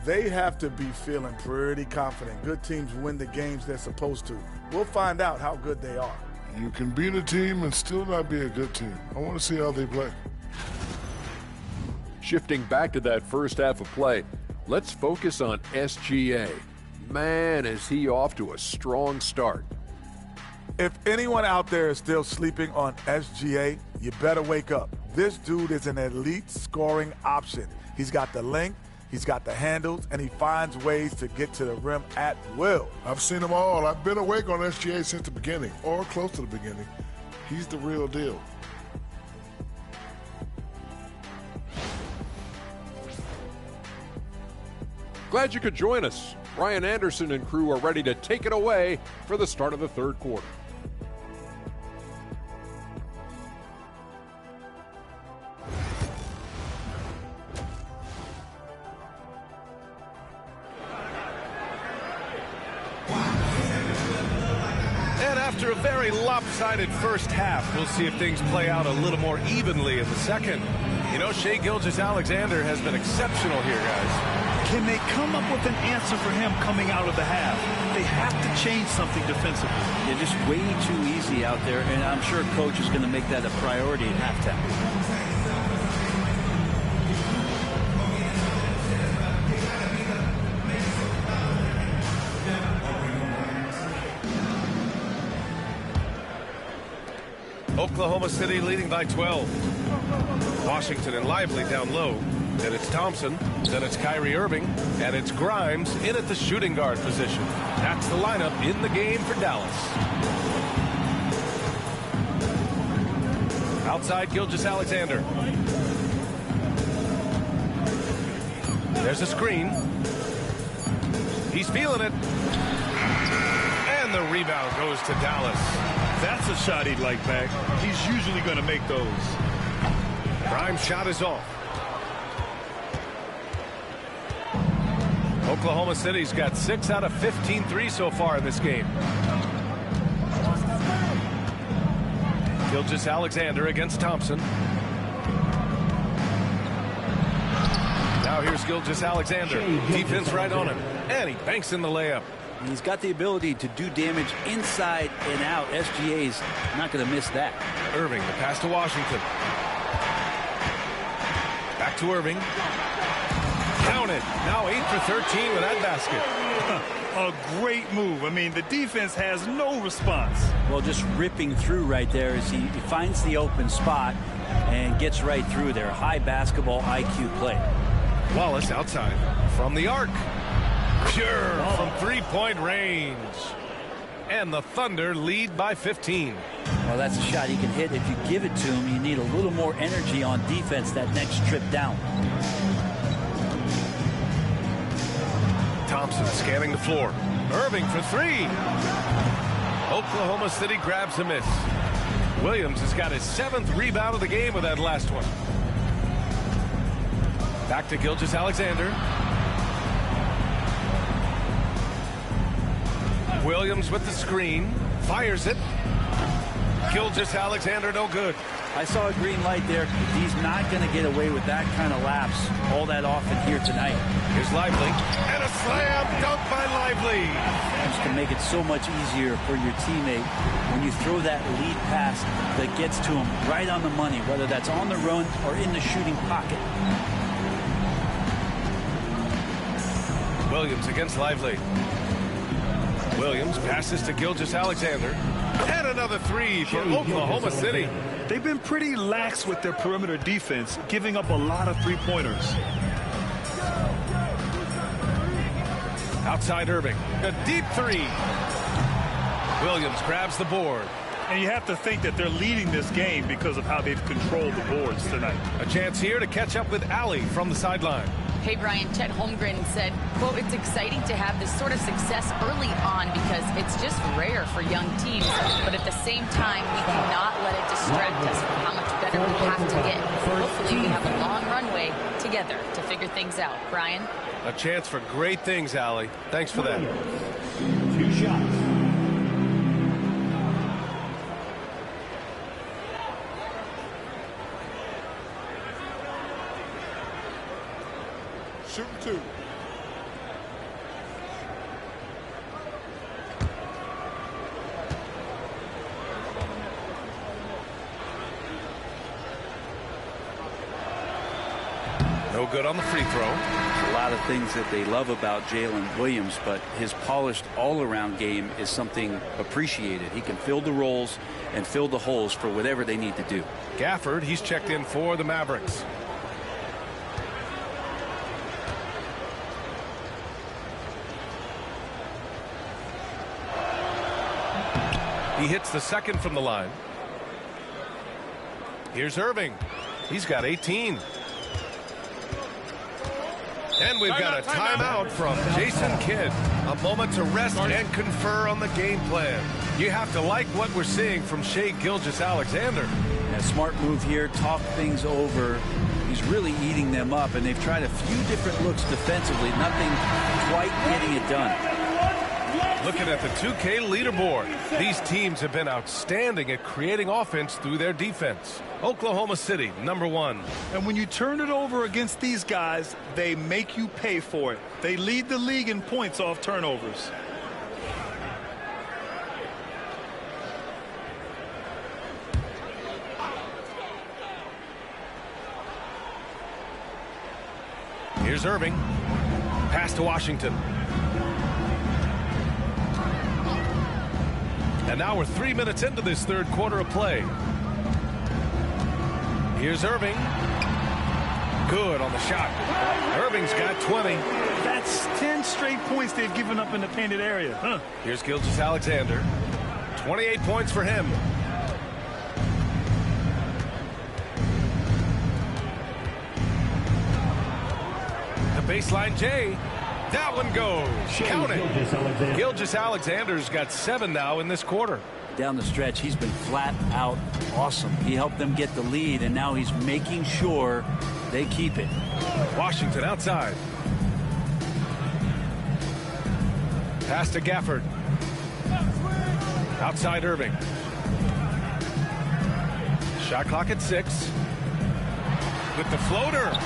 they have to be feeling pretty confident. Good teams win the games they're supposed to. We'll find out how good they are. You can beat a team and still not be a good team. I want to see how they play. Shifting back to that first half of play, let's focus on SGA. Man, is he off to a strong start. If anyone out there is still sleeping on SGA, you better wake up. This dude is an elite scoring option. He's got the length, he's got the handles, and he finds ways to get to the rim at will. I've seen them all. I've been awake on SGA since the beginning, or close to the beginning. He's the real deal. Glad you could join us. Brian Anderson and crew are ready to take it away for the start of the third quarter. After a very lopsided first half, we'll see if things play out a little more evenly in the second. You know, Shai Gilgeous-Alexander has been exceptional here, guys. Can they come up with an answer for him coming out of the half? They have to change something defensively. They're just way too easy out there, and I'm sure coach is going to make that a priority at halftime. Oklahoma City leading by 12. Washington and Lively down low. Then it's Thompson. Then it's Kyrie Irving. And it's Grimes in at the shooting guard position. That's the lineup in the game for Dallas. Outside Gilgeous-Alexander. There's a screen. He's feeling it. And the rebound goes to Dallas. That's a shot he'd like back. He's usually going to make those. Grimes' shot is off. Oklahoma City's got 6 out of 15 threes so far in this game. Gilgeous-Alexander against Thompson. Now here's Gilgeous-Alexander. Defense right on him. And he banks in the layup. He's got the ability to do damage inside and out. SGA's not going to miss that. Irving, the pass to Washington. Back to Irving. Count it. Now 8 for 13 with that basket. A great move. I mean, the defense has no response. Well, just ripping through right there as he finds the open spot and gets right through there. High basketball IQ play. Wallace outside from the arc. Pure from three-point range. And the Thunder lead by 15. Well, that's a shot he can hit. If you give it to him, you need a little more energy on defense that next trip down. Thompson scanning the floor. Irving for three. Oklahoma City grabs a miss. Williams has got his 7th rebound of the game with that last one. Back to Gilgeous-Alexander. Williams with the screen. Fires it. Gilgeous-Alexander no good. I saw a green light there. He's not going to get away with that kind of lapse all that often here tonight. Here's Lively. And a slam dunk by Lively. Just to make it so much easier for your teammate when you throw that lead pass that gets to him right on the money, whether that's on the run or in the shooting pocket. Williams against Lively. Williams passes to Gilgeous-Alexander. And another three for Oklahoma City. They've been pretty lax with their perimeter defense, giving up a lot of three-pointers. Outside Irving. A deep three. Williams grabs the board. And you have to think that they're leading this game because of how they've controlled the boards tonight. A chance here to catch up with Allie from the sideline. Hey, Brian, Chet Holmgren said, quote, it's exciting to have this sort of success early on because it's just rare for young teams. But at the same time, we cannot let it distract us from how much better we have to get. Hopefully, we have a long runway together to figure things out. Brian? A chance for great things, Allie. Thanks for that. 2 shots. Shooting 2. No good on the free throw. A lot of things that they love about Jalen Williams, but his polished all-around game is something appreciated. He can fill the roles and fill the holes for whatever they need to do. Gafford, he's checked in for the Mavericks. He hits the second from the line. Here's Irving. He's got 18. And we've got a timeout from Jason Kidd. A moment to rest and confer on the game plan. You have to like what we're seeing from Shai Gilgeous-Alexander. A smart move here, talk things over. He's really eating them up, and they've tried a few different looks defensively. Nothing quite getting it done. Looking at the 2K leaderboard, these teams have been outstanding at creating offense through their defense. Oklahoma City, #1. And when you turn it over against these guys, they make you pay for it. They lead the league in points off turnovers. Here's Irving. Pass to Washington. And now we're 3 minutes into this third quarter of play. Here's Irving. Good on the shot. Irving's got 20. That's 10 straight points they've given up in the painted area. Huh? Here's Gilgeous-Alexander. 28 points for him. The baseline J. That one goes. Count it. Gilgeous-Alexander's got 7 now in this quarter. Down the stretch, he's been flat out awesome. He helped them get the lead, and now he's making sure they keep it. Washington outside. Pass to Gafford. Outside Irving. Shot clock at 6. With the floater.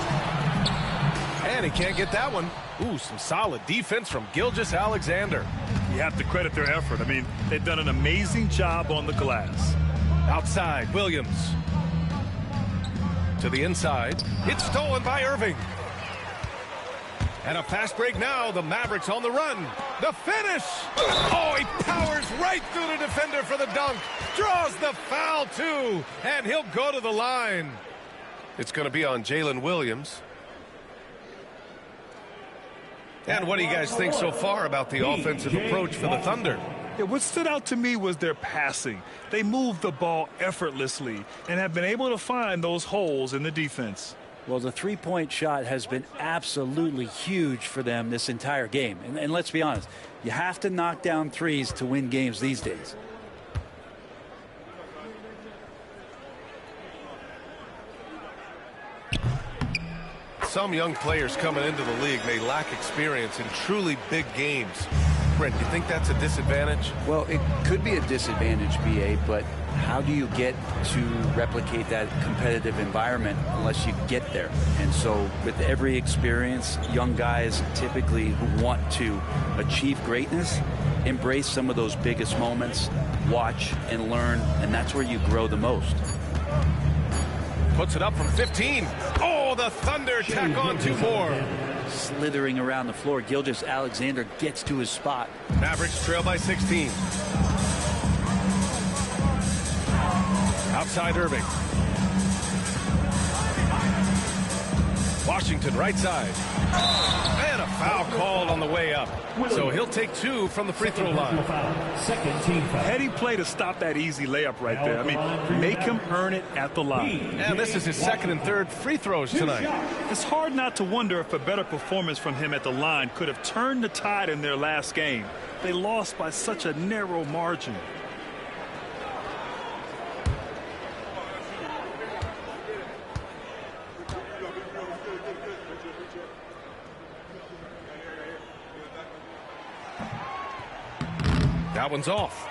And he can't get that one. Ooh, some solid defense from Gilgeous-Alexander. You have to credit their effort. I mean, they've done an amazing job on the glass. Outside, Williams. To the inside. It's stolen by Irving. And a fast break now. The Mavericks on the run. The finish. Oh, he powers right through the defender for the dunk. Draws the foul, too. And he'll go to the line. It's going to be on Jalen Williams. And what do you guys think so far about the offensive approach for the Thunder? Yeah, what stood out to me was their passing. They moved the ball effortlessly and have been able to find those holes in the defense. Well, the three-point shot has been absolutely huge for them this entire game. And let's be honest, you have to knock down threes to win games these days. Some young players coming into the league may lack experience in truly big games. Brent, you think that's a disadvantage? Well, it could be a disadvantage, BA, but how do you get to replicate that competitive environment unless you get there? And so with every experience, young guys typically who want to achieve greatness, embrace some of those biggest moments, watch and learn, and that's where you grow the most. Puts it up from 15. Oh, the Thunder tack on 2 more. Slithering around the floor, Gilgeous-Alexander gets to his spot. Mavericks trail by 16. Outside Irving. Washington right side. And a foul called on the way up. So he'll take 2 from the free throw line. Second team foul. Heady play to stop that easy layup right there. I mean, make him earn it at the line. And this is his second and third free throws tonight. It's hard not to wonder if a better performance from him at the line could have turned the tide in their last game. They lost by such a narrow margin. That one's off.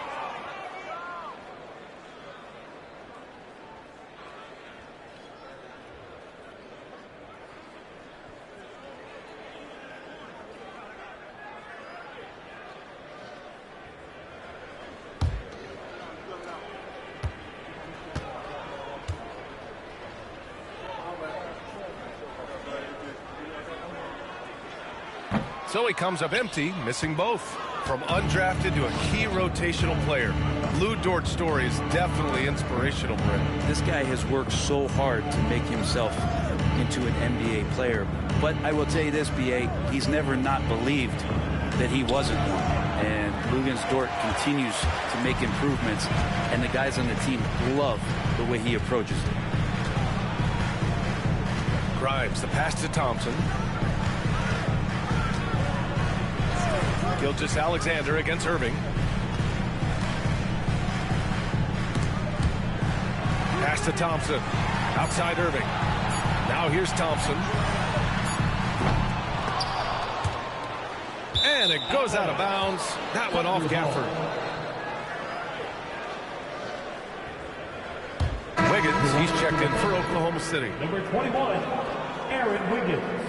So he comes up empty, missing both. From undrafted to a key rotational player, Lou Dort's story is definitely inspirational, Brent. This guy has worked so hard to make himself into an NBA player. But I will tell you this, BA, he's never not believed that he wasn't one. And Lou Dort continues to make improvements, and the guys on the team love the way he approaches it. Grimes, the pass to Thompson. Gilgeous-Alexander against Irving. Pass to Thompson. Outside Irving. Now here's Thompson. And it goes out of bounds. That went off Gafford. Wiggins, he's checked in for Oklahoma City. Number 21, Aaron Wiggins.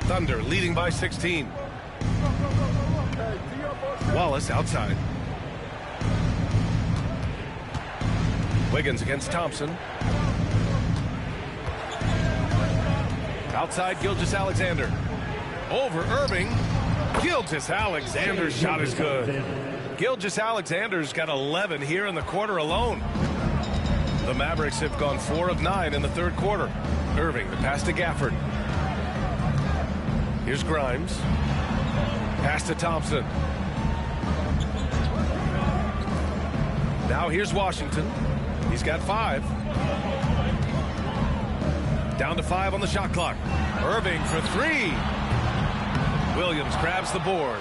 Thunder leading by 16. Wallace outside. Wiggins against Thompson. Outside Gilgeous-Alexander. Over Irving. Gilgeous-Alexander's shot is good. Gilgeous-Alexander's got 11 here in the quarter alone. The Mavericks have gone 4 of 9 in the third quarter. Irving, the pass to Gafford. Here's Grimes. Pass to Thompson. Now here's Washington. He's got 5. Down to 5 on the shot clock. Irving for 3. Williams grabs the board.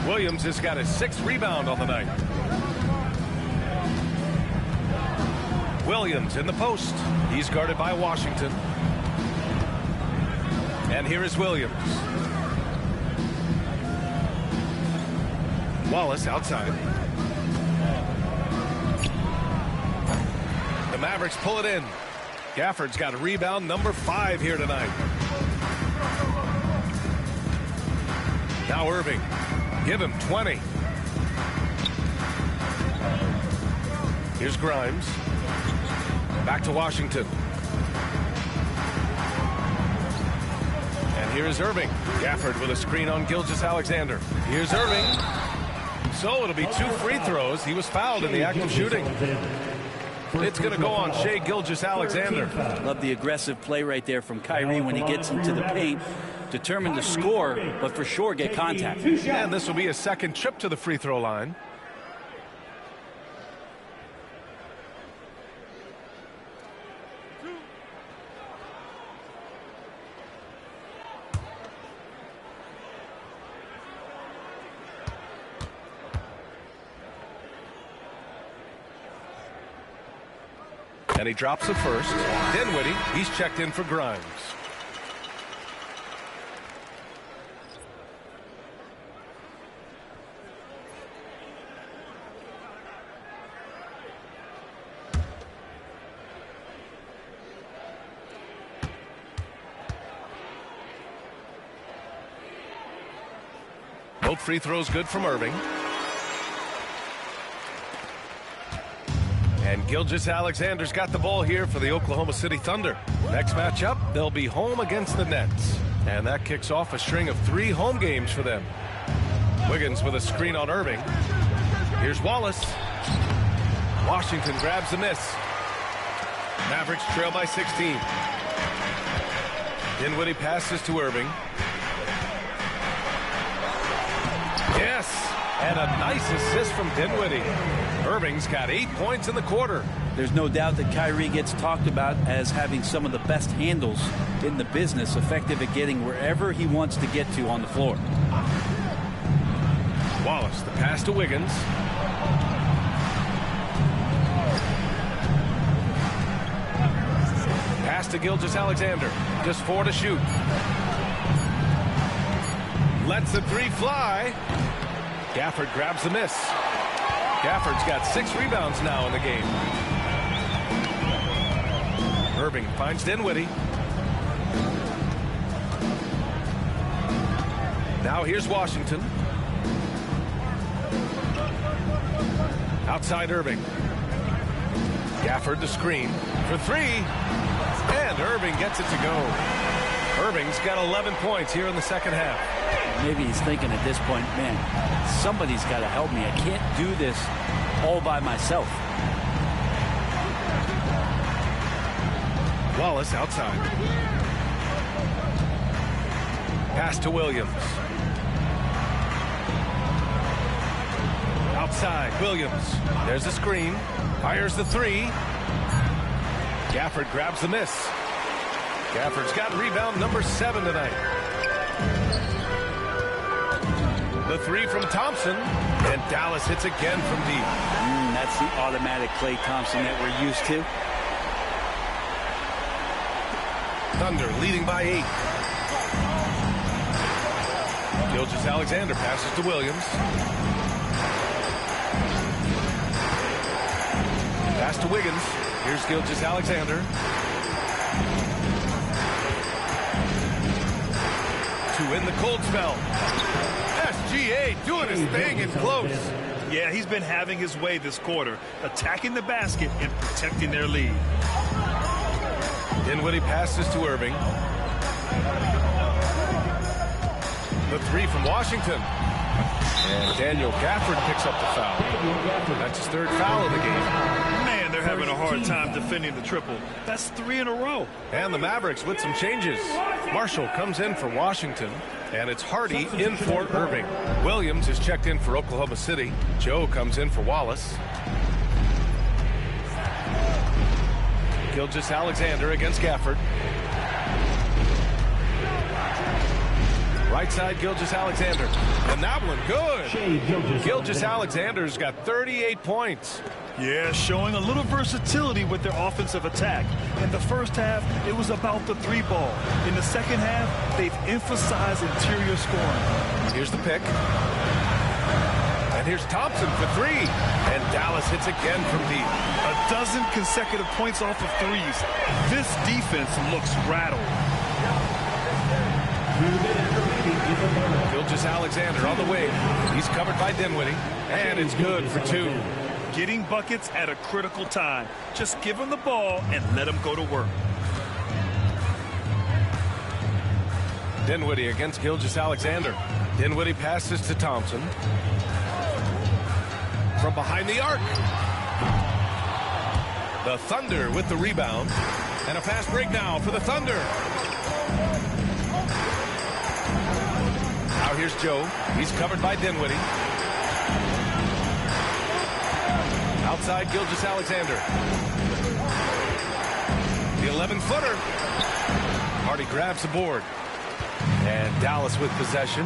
Williams has got his 6th rebound on the night. Williams in the post. He's guarded by Washington. And here is Williams. Wallace outside. The Mavericks pull it in. Gafford's got a rebound number 5 here tonight. Now Irving. Give him 20. Here's Grimes. Back to Washington. And here is Irving. Gafford with a screen on Gilgeous-Alexander. Here's Irving. So it'll be 2 free throws. He was fouled in the act of shooting. It's going to go on Shai Gilgeous-Alexander. Love the aggressive play right there from Kyrie when he gets into the paint. Determined to score, but for sure get contact. And this will be a second trip to the free throw line. And he drops the first. Dinwiddie, he's checked in for Grimes. Both free throws good from Irving. And Gilgeous-Alexander's got the ball here for the Oklahoma City Thunder. Next matchup, they'll be home against the Nets. And that kicks off a string of 3 home games for them. Wiggins with a screen on Irving. Here's Wallace. Washington grabs the miss. Mavericks trail by 16. Dinwiddie passes to Irving. Yes, and a nice assist from Dinwiddie. Irving's got 8 points in the quarter. There's no doubt that Kyrie gets talked about as having some of the best handles in the business, effective at getting wherever he wants to get to on the floor. Wallace, the pass to Wiggins. Pass to Gilgeous-Alexander. Just 4 to shoot. Lets the 3 fly. Gafford grabs the miss. Gafford's got 6 rebounds now in the game. Irving finds Dinwiddie. Now here's Washington. Outside Irving. Gafford the screen for 3. And Irving gets it to go. Irving's got 11 points here in the second half. Maybe he's thinking at this point, man, somebody's got to help me. I can't do this all by myself. Wallace outside. Pass to Williams. Outside, Williams. There's the screen. Fires the 3. Gafford grabs the miss. Gafford's got rebound number 7 tonight. The three from Thompson, and Dallas hits again from deep. That's the automatic Klay Thompson that we're used to. Thunder leading by 8. Gilgeous-Alexander passes to Williams. Pass to Wiggins. Here's Gilgeous-Alexander. To win the cold spell. SGA doing his thing in close. Yeah, he's been having his way this quarter, attacking the basket and protecting their lead. Dinwiddie passes to Irving. The three from Washington. And Daniel Gafford picks up the foul. That's his 3rd foul of the game. Man, they're having a hard time defending the triple. That's 3 in a row. And the Mavericks with some changes. Marshall comes in for Washington, and it's Hardy in for Irving. Williams is checked in for Oklahoma City. Joe comes in for Wallace. Gilgeous-Alexander against Gafford. Right side, Gilgeous-Alexander. And that one good. Gilgeous-Alexander's got 38 points. Yeah, showing a little versatility with their offensive attack. In the first half, it was about the 3-ball. In the second half, they've emphasized interior scoring. Here's the pick. And here's Thompson for 3. And Dallas hits again from deep. A dozen consecutive points off of threes. This defense looks rattled. Gilgeous-Alexander on the wing. He's covered by Dinwiddie. And it's good for 2. Getting buckets at a critical time. Just give him the ball and let him go to work. Dinwiddie against Gilgeous-Alexander. Dinwiddie passes to Thompson. From behind the arc. The Thunder with the rebound. And a fast break now for the Thunder. Now here's Joe. He's covered by Dinwiddie. Outside Gilgeous-Alexander. The 11-footer. Hardy grabs the board. And Dallas with possession.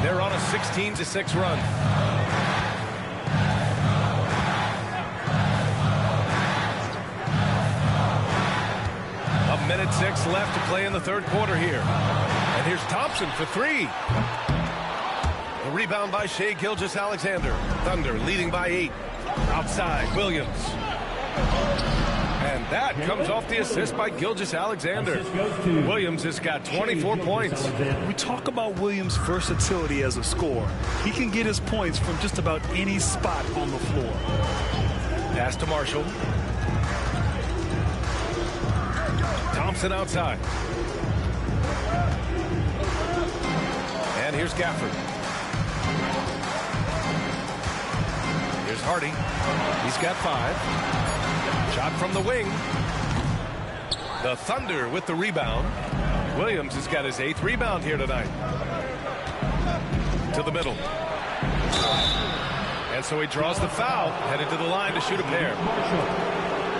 They're on a 16-6 run. A minute 6 left to play in the 3rd quarter here. And here's Thompson for 3. A rebound by Shai Gilgeous-Alexander. Thunder leading by 8. Outside, Williams. And that comes off the assist by Gilgeous-Alexander. Williams has got 24 points. We talk about Williams' versatility as a scorer. He can get his points from just about any spot on the floor. Pass to Marshall. Thompson outside. And here's Gafford. Here's Hardy. He's got 5. Shot from the wing. The Thunder with the rebound. Williams has got his 8th rebound here tonight. To the middle. And so he draws the foul, headed to the line to shoot a pair.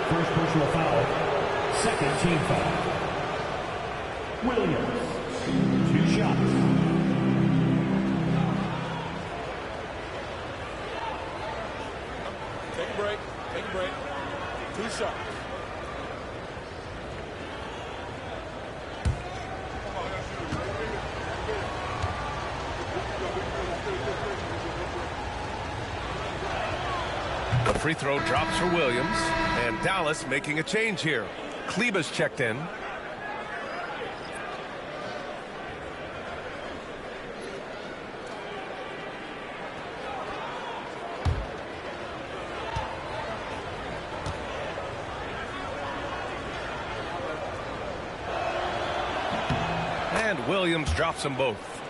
First personal foul. 2nd team foul. Williams. 2 shots. Take a break. Take a break. 2 shots. The free throw drops for Williams. And Dallas making a change here. Kleba's checked in. And Williams drops them both.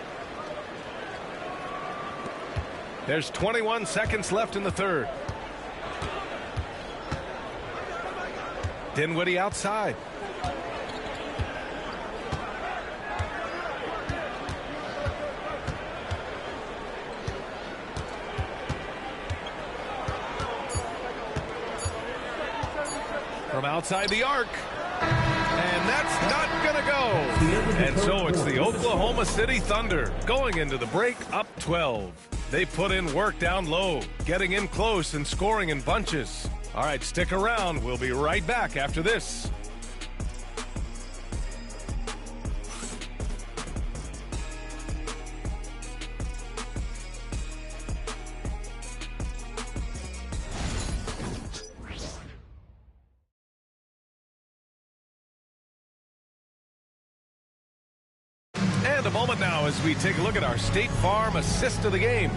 There's 21 seconds left in the 3rd. Dinwiddie outside. from outside the arc. And that's not going to go. And so it's the Oklahoma City Thunder going into the break up 12. They put in work down low, getting in close and scoring in bunches. All right, stick around. We'll be right back after this. And a moment now as we take a look at our State Farm assist of the game.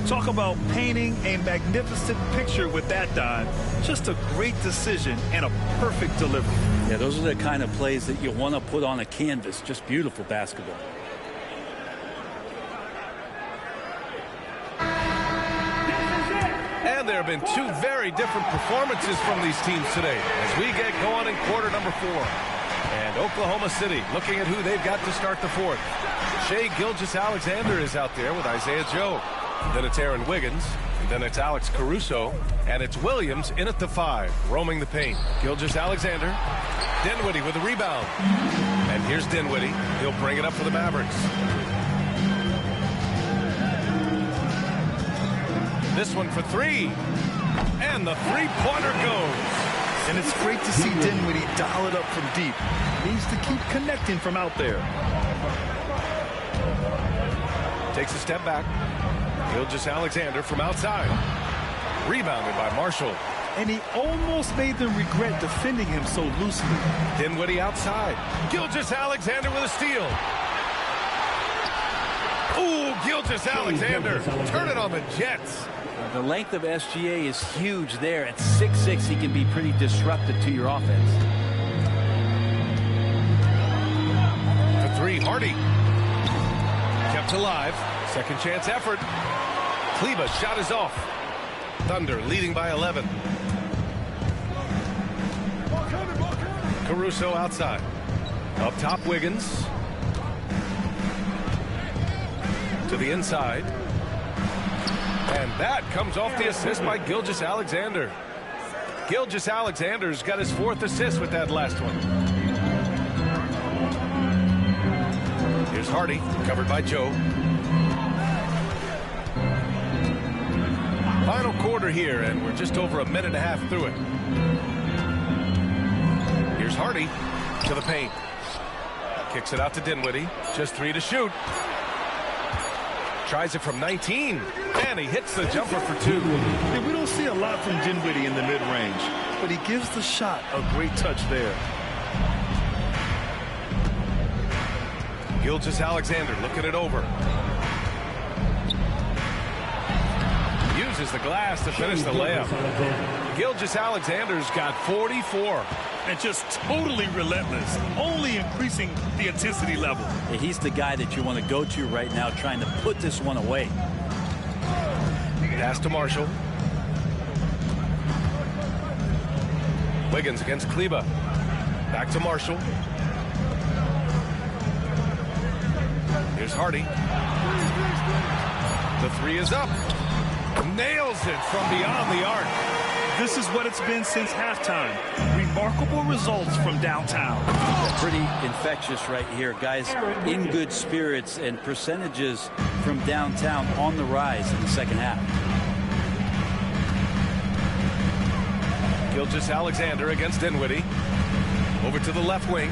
Talk about painting a magnificent picture with that dive. Just a great decision and a perfect delivery. Yeah, those are the kind of plays that you want to put on a canvas. Just beautiful basketball. And there have been two very different performances from these teams today as we get going in quarter number 4. And Oklahoma City looking at who they've got to start the fourth. Shai Gilgeous-Alexander is out there with Isaiah Joe. Then it's Aaron Wiggins. Then it's Alex Caruso. And it's Williams in at the 5, roaming the paint. Gilgeous-Alexander. Dinwiddie with the rebound. And here's Dinwiddie. He'll bring it up for the Mavericks. This one for 3. And the three-pointer goes. And it's great to see Dinwiddie dial it up from deep. Needs to keep connecting from out there. Takes a step back. Gilgeous-Alexander from outside. Rebounded by Marshall. And he almost made them regret defending him so loosely. Dinwiddie outside. Gilgeous-Alexander with a steal. Ooh, Gilgeous-Alexander. Turn it on the Jets. The length of SGA is huge there. At 6'6", he can be pretty disruptive to your offense. For 3, Hardy. Kept alive. Second chance effort. Kleba's shot is off. Thunder leading by 11. Caruso outside. Up top, Wiggins. To the inside. And that comes off the assist by Gilgeous-Alexander. Gilgeous-Alexander's got his 4th assist with that last one. Here's Hardy, covered by Joe. Final quarter here, and we're just over a minute and a half through it. Here's Hardy to the paint. Kicks it out to Dinwiddie. Just 3 to shoot. Tries it from 19, and he hits the jumper for 2. Yeah, we don't see a lot from Dinwiddie in the mid-range, but he gives the shot a great touch there. Gilgeous-Alexander looking it over. Uses the glass to finish the layup. Gilgeous-Alexander's got 44. And just totally relentless, only increasing the intensity level. He's the guy that you want to go to right now, trying to put this one away. Pass to Marshall. Wiggins against Kleba. Back to Marshall. Here's Hardy. The 3 is up. Nails it from beyond the arc. This is what it's been since halftime. Remarkable results from downtown. Pretty infectious right here. Guys in good spirits, and percentages from downtown on the rise in the second half. Gilgeous-Alexander against Dinwiddie. Over to the left wing.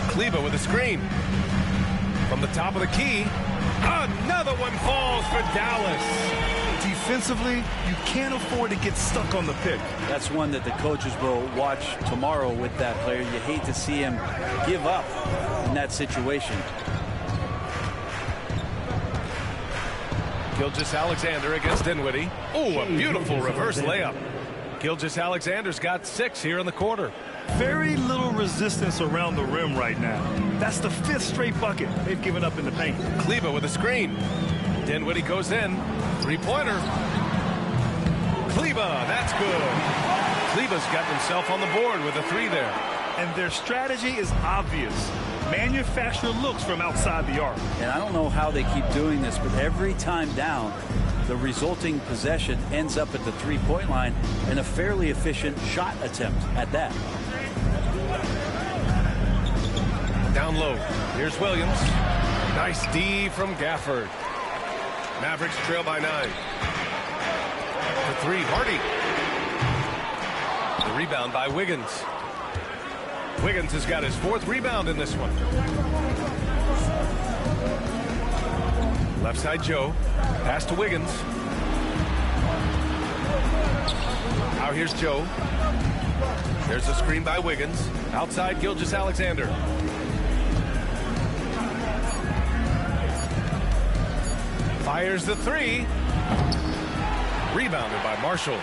Kleba with a screen. From the top of the key. Another one falls for Dallas. Defensively, you can't afford to get stuck on the pick. That's one that the coaches will watch tomorrow with that player. You hate to see him give up in that situation. Gilgeous-Alexander against Dinwiddie. Oh, a beautiful reverse layup. Gilgeous-Alexander's got 6 here in the quarter. Very little resistance around the rim right now. That's the 5th straight bucket they've given up in the paint. Kleba with a screen. Dinwiddie goes in. 3-pointer. Kleba, that's good. Kleba's got himself on the board with a 3 there. And their strategy is obvious. manufacture looks from outside the arc. And I don't know how they keep doing this, but every time down, the resulting possession ends up at the three-point line and a fairly efficient shot attempt at that. Down low. Here's Williams. Nice D from Gafford. Mavericks trail by 9. For 3, Hardy. The rebound by Wiggins. Wiggins has got his 4th rebound in this one. Left side Joe. Pass to Wiggins. Now here's Joe. There's a screen by Wiggins. Outside Gilgeous-Alexander. Fires the 3. Rebounded by Marshall.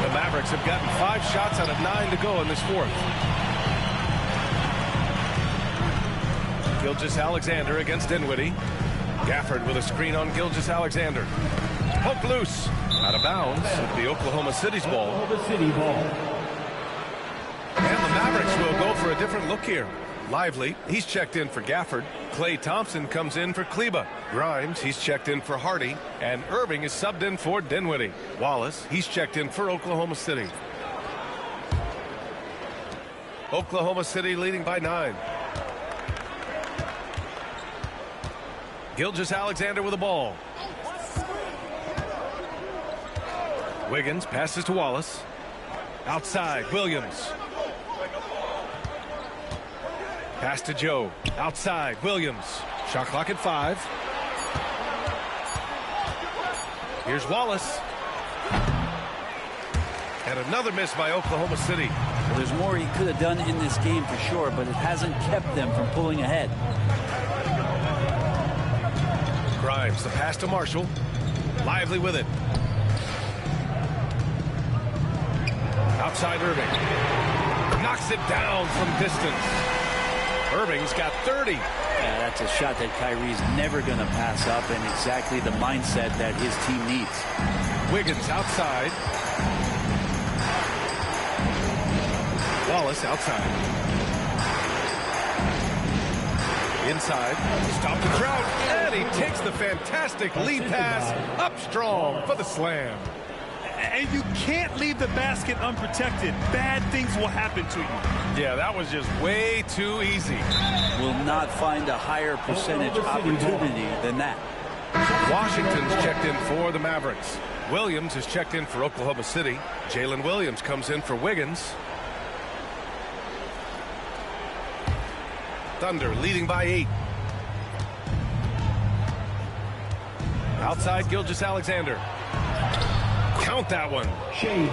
The Mavericks have gotten 5 shots out of 9 to go in this 4th. Gilgeous-Alexander against Dinwiddie. Gafford with a screen on Gilgeous-Alexander. Poked loose. Out of bounds at the Oklahoma City's ball. Oklahoma City ball. And the Mavericks will go for a different look here. Lively, he's checked in for Gafford. Klay Thompson comes in for Kleba. Grimes, he's checked in for Hardy. And Irving is subbed in for Dinwiddie. Wallace, he's checked in for Oklahoma City. Oklahoma City leading by 9. Gilgeous-Alexander with the ball. Wiggins passes to Wallace. Outside, Williams. Pass to Joe. Outside, Williams. Shot clock at 5. Here's Wallace. And another miss by Oklahoma City. Well, there's more he could have done in this game for sure, but it hasn't kept them from pulling ahead. Grimes, the pass to Marshall. Lively with it. Outside Irving. Knocks it down from distance. Irving's got 30. Yeah, that's a shot that Kyrie's never going to pass up, and exactly the mindset that his team needs. Wiggins outside. Wallace outside. Inside. Stop the Trout. And he takes the fantastic lead pass up strong for the slam. And you can't leave the basket unprotected. Bad things will happen to you. Yeah, that was just way too easy. Will not find a higher percentage opportunity than that. Washington's checked in for the Mavericks. Williams is checked in for Oklahoma City. Jalen Williams comes in for Wiggins. Thunder leading by 8. Outside Gilgeous-Alexander. Count that one.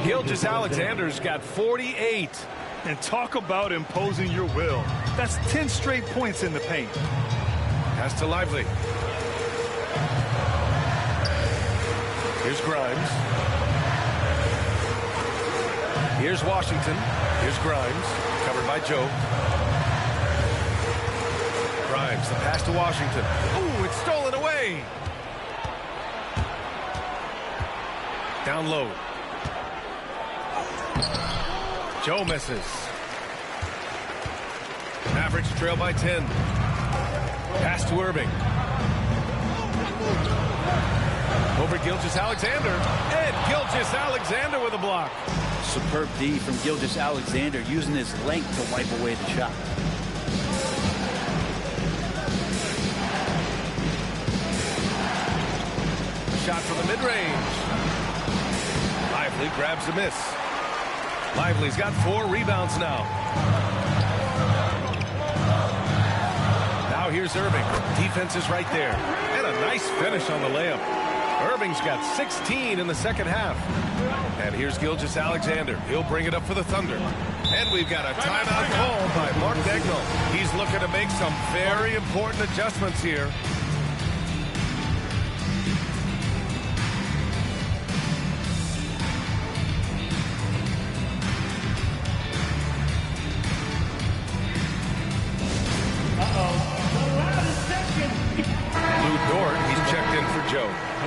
Gilgeous-Alexander's got 48. And talk about imposing your will. That's 10 straight points in the paint. Pass to Lively. Here's Grimes. Here's Washington. Here's Grimes. Covered by Joe. Grimes, the pass to Washington. Ooh, it's stolen away. Down low. Joe misses. Mavericks trail by 10. Pass to Irving. Over Gilgeous-Alexander. And Gilgeous-Alexander with a block. Superb D from Gilgeous-Alexander, using his length to wipe away the shot. Shot from the mid-range. Lively grabs the miss. Lively's got 4 rebounds now. Now here's Irving. Defense is right there. And a nice finish on the layup. Irving's got 16 in the second half. And here's Gilgeous-Alexander. He'll bring it up for the Thunder. And we've got a timeout called by Mark Daigneault. He's looking to make some very important adjustments here.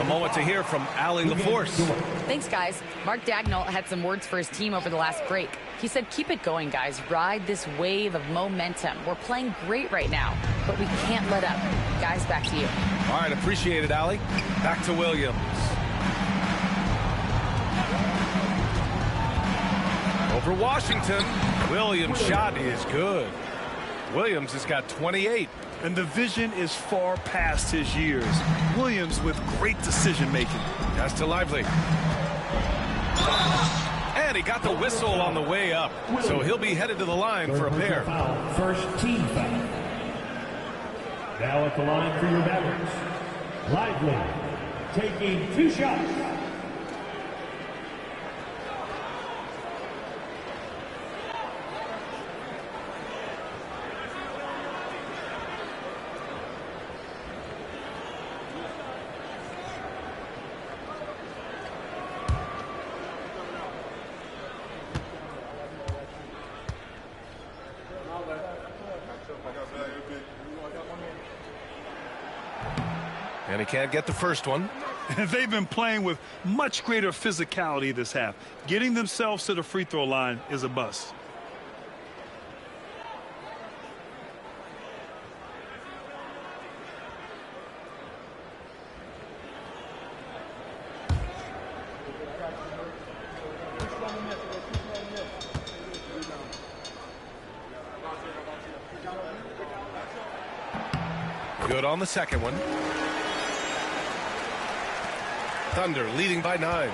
moment to hear from Allie LaForce. Thanks, guys. Mark Dagnall had some words for his team over the last break. He said, keep it going, guys. Ride this wave of momentum. We're playing great right now, but we can't let up. Guys, back to you. All right, appreciate it, Allie. Back to Williams. Over Washington. Williams' shot is good. Williams has got 28. And the vision is far past his years. Williams with great decision-making. Pass to Lively. And he got the whistle on the way up. So he'll be headed to the line for a pair. First team foul. Now at the line for your Mavericks. Lively taking 2 shots. And he can't get the first one. They've been playing with much greater physicality this half. Getting themselves to the free throw line is a bust. Good on the second one. Thunder leading by 9.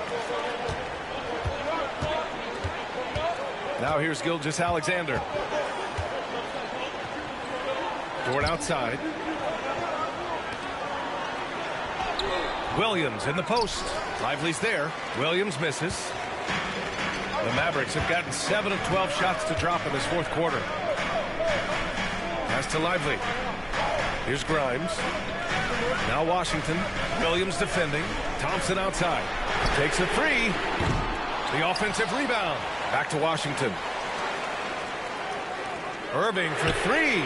Now here's Gilgeous-Alexander. Dort outside. Williams in the post. Lively's there. Williams misses. The Mavericks have gotten 7 of 12 shots to drop in this fourth quarter. Pass to Lively. Here's Grimes. Now Washington. Williams defending. Thompson outside. Takes a three. The offensive rebound. Back to Washington. Irving for 3.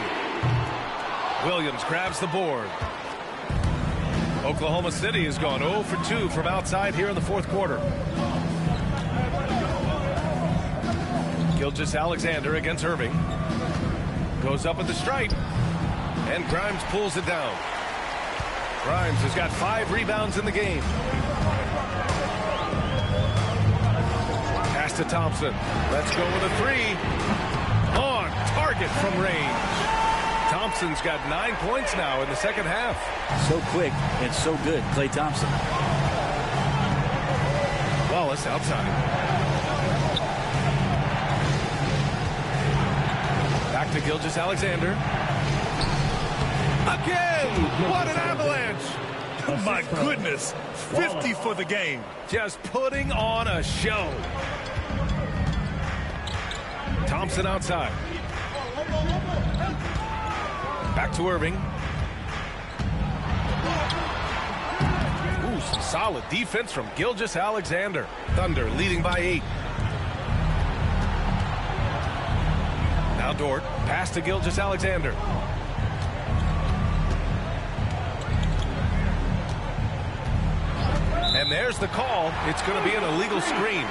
Williams grabs the board. Oklahoma City has gone 0 for 2 from outside here in the fourth quarter. Gilgeous-Alexander against Irving. Goes up at the stripe. And Grimes pulls it down. Grimes has got 5 rebounds in the game. Pass to Thompson. Let's go with a 3. On target from range. Thompson's got 9 points now in the second half. So quick and so good, Klay Thompson. Wallace outside. Back to Gilgeous-Alexander. Again! What an avalanche! Oh my goodness. 50 for the game. Just putting on a show. Thompson outside. Back to Irving. Ooh, some solid defense from Gilgeous-Alexander. Thunder leading by 8. Now Dort. Pass to Gilgeous-Alexander. And there's the call. It's going to be an illegal screen.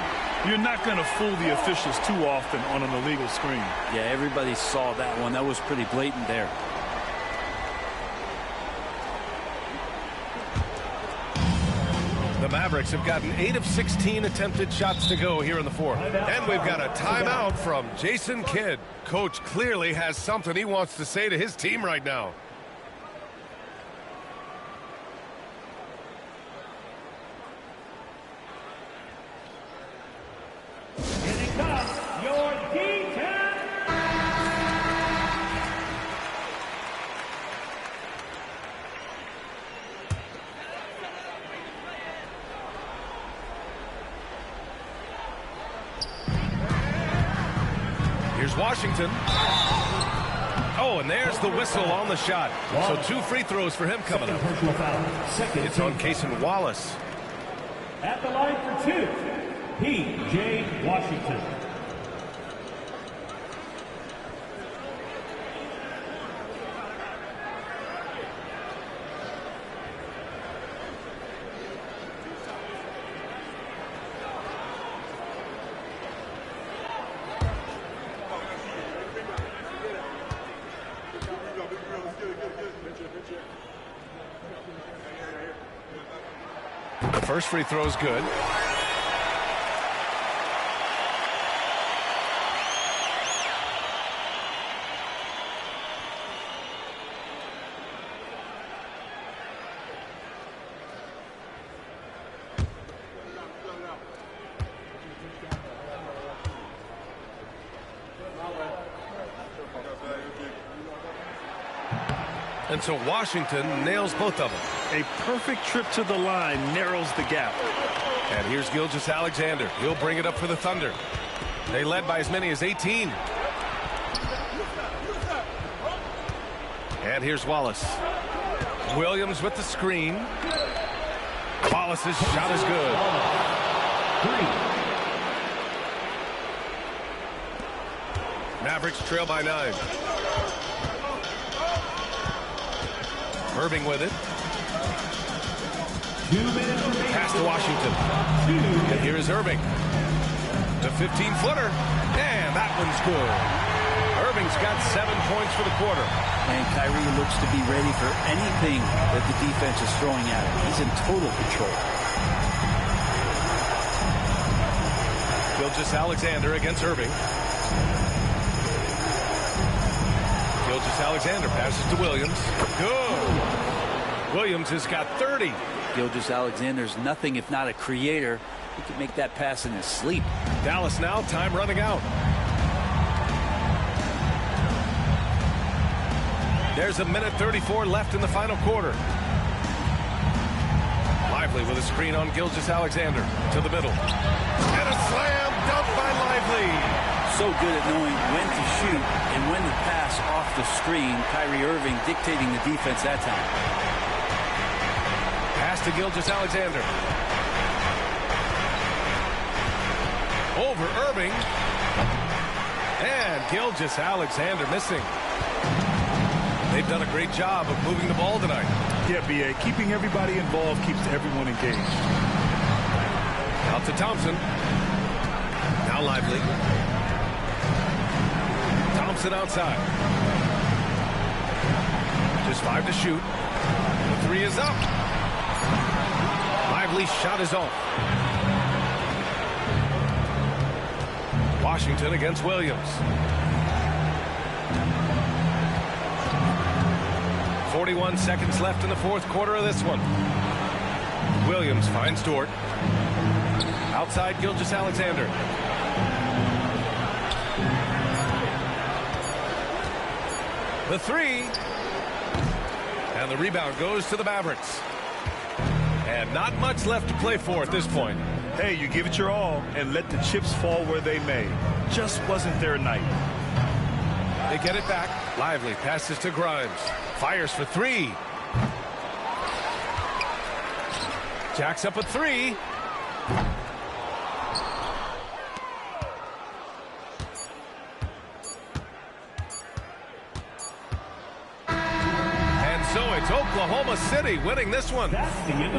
You're not going to fool the officials too often on an illegal screen. Yeah, everybody saw that one. That was pretty blatant there. The Mavericks have gotten 8 of 16 attempted shots to go here in the fourth. And we've got a timeout from Jason Kidd. Coach clearly has something he wants to say to his team right now. Washington. Oh, and there's the whistle on the shot. So 2 free throws for him coming up. It's on Cason Wallace. At the line for 2, P.J. Washington. First free throw is good. And so Washington nails both of them. A perfect trip to the line narrows the gap. And here's Gilgeous-Alexander. He'll bring it up for the Thunder. They led by as many as 18. And here's Wallace. Williams with the screen. Wallace's shot is good. Mavericks trail by 9. Irving with it. Pass to Washington. And here is Irving. The 15-footer. And that one's good. Irving's got 7 points for the quarter. And Kyrie looks to be ready for anything that the defense is throwing at him. He's in total control. Gilgeous-Alexander against Irving. Gilgeous-Alexander passes to Williams. Good. Williams has got 30. Gilgeous-Alexander's nothing if not a creator. He can make that pass in his sleep. Dallas now, time running out. There's a minute 34 left in the final quarter. Lively with a screen on Gilgeous-Alexander to the middle. And a slam dunk by Lively. So good at knowing when to shoot and when to pass off the screen. Kyrie Irving dictating the defense that time. Pass to Gilgeous-Alexander. Over Irving. And Gilgeous-Alexander missing. They've done a great job of moving the ball tonight. Yeah, B.A. Keeping everybody involved keeps everyone engaged. Out to Thompson. Now Lively. Thompson outside. Just 5 to shoot. The 3 is up. Lively's shot is off. Washington against Williams. 41 seconds left in the fourth quarter of this one. Williams finds Dort. Outside Gilgeous-Alexander. The 3. And the rebound goes to the Mavericks. And not much left to play for at this point. Hey, you give it your all and let the chips fall where they may. Just wasn't their night. They get it back. Lively passes to Grimes. Fires for 3. Jacks up a 3. And so it's Oklahoma City winning this one.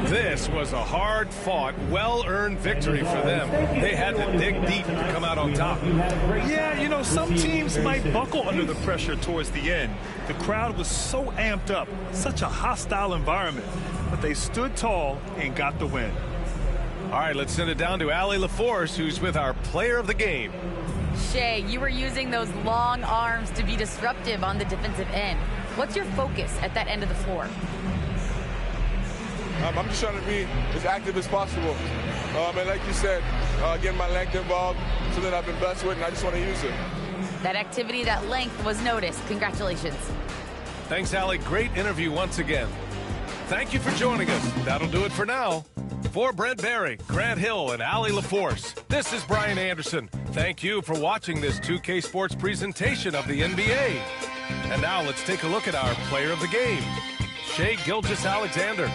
This was a hard-fought, well-earned victory for them. They had to dig deep to come out on top. Yeah, you know, some teams might buckle under the pressure towards the end. The crowd was so amped up, such a hostile environment, but they stood tall and got the win. All right, let's send it down to Allie LaForce, who's with our player of the game. Shea, you were using those long arms to be disruptive on the defensive end. What's your focus at that end of the floor? I'm just trying to be as active as possible. And like you said, getting my length involved, something I've been blessed with, and I just want to use it. That activity, that length was noticed. Congratulations. Thanks, Allie. Great interview once again. Thank you for joining us. That'll do it for now. For Brent Barry, Grant Hill, and Allie LaForce, this is Brian Anderson. Thank you for watching this 2K Sports presentation of the NBA. And now let's take a look at our player of the game, Shai Gilgeous-Alexander.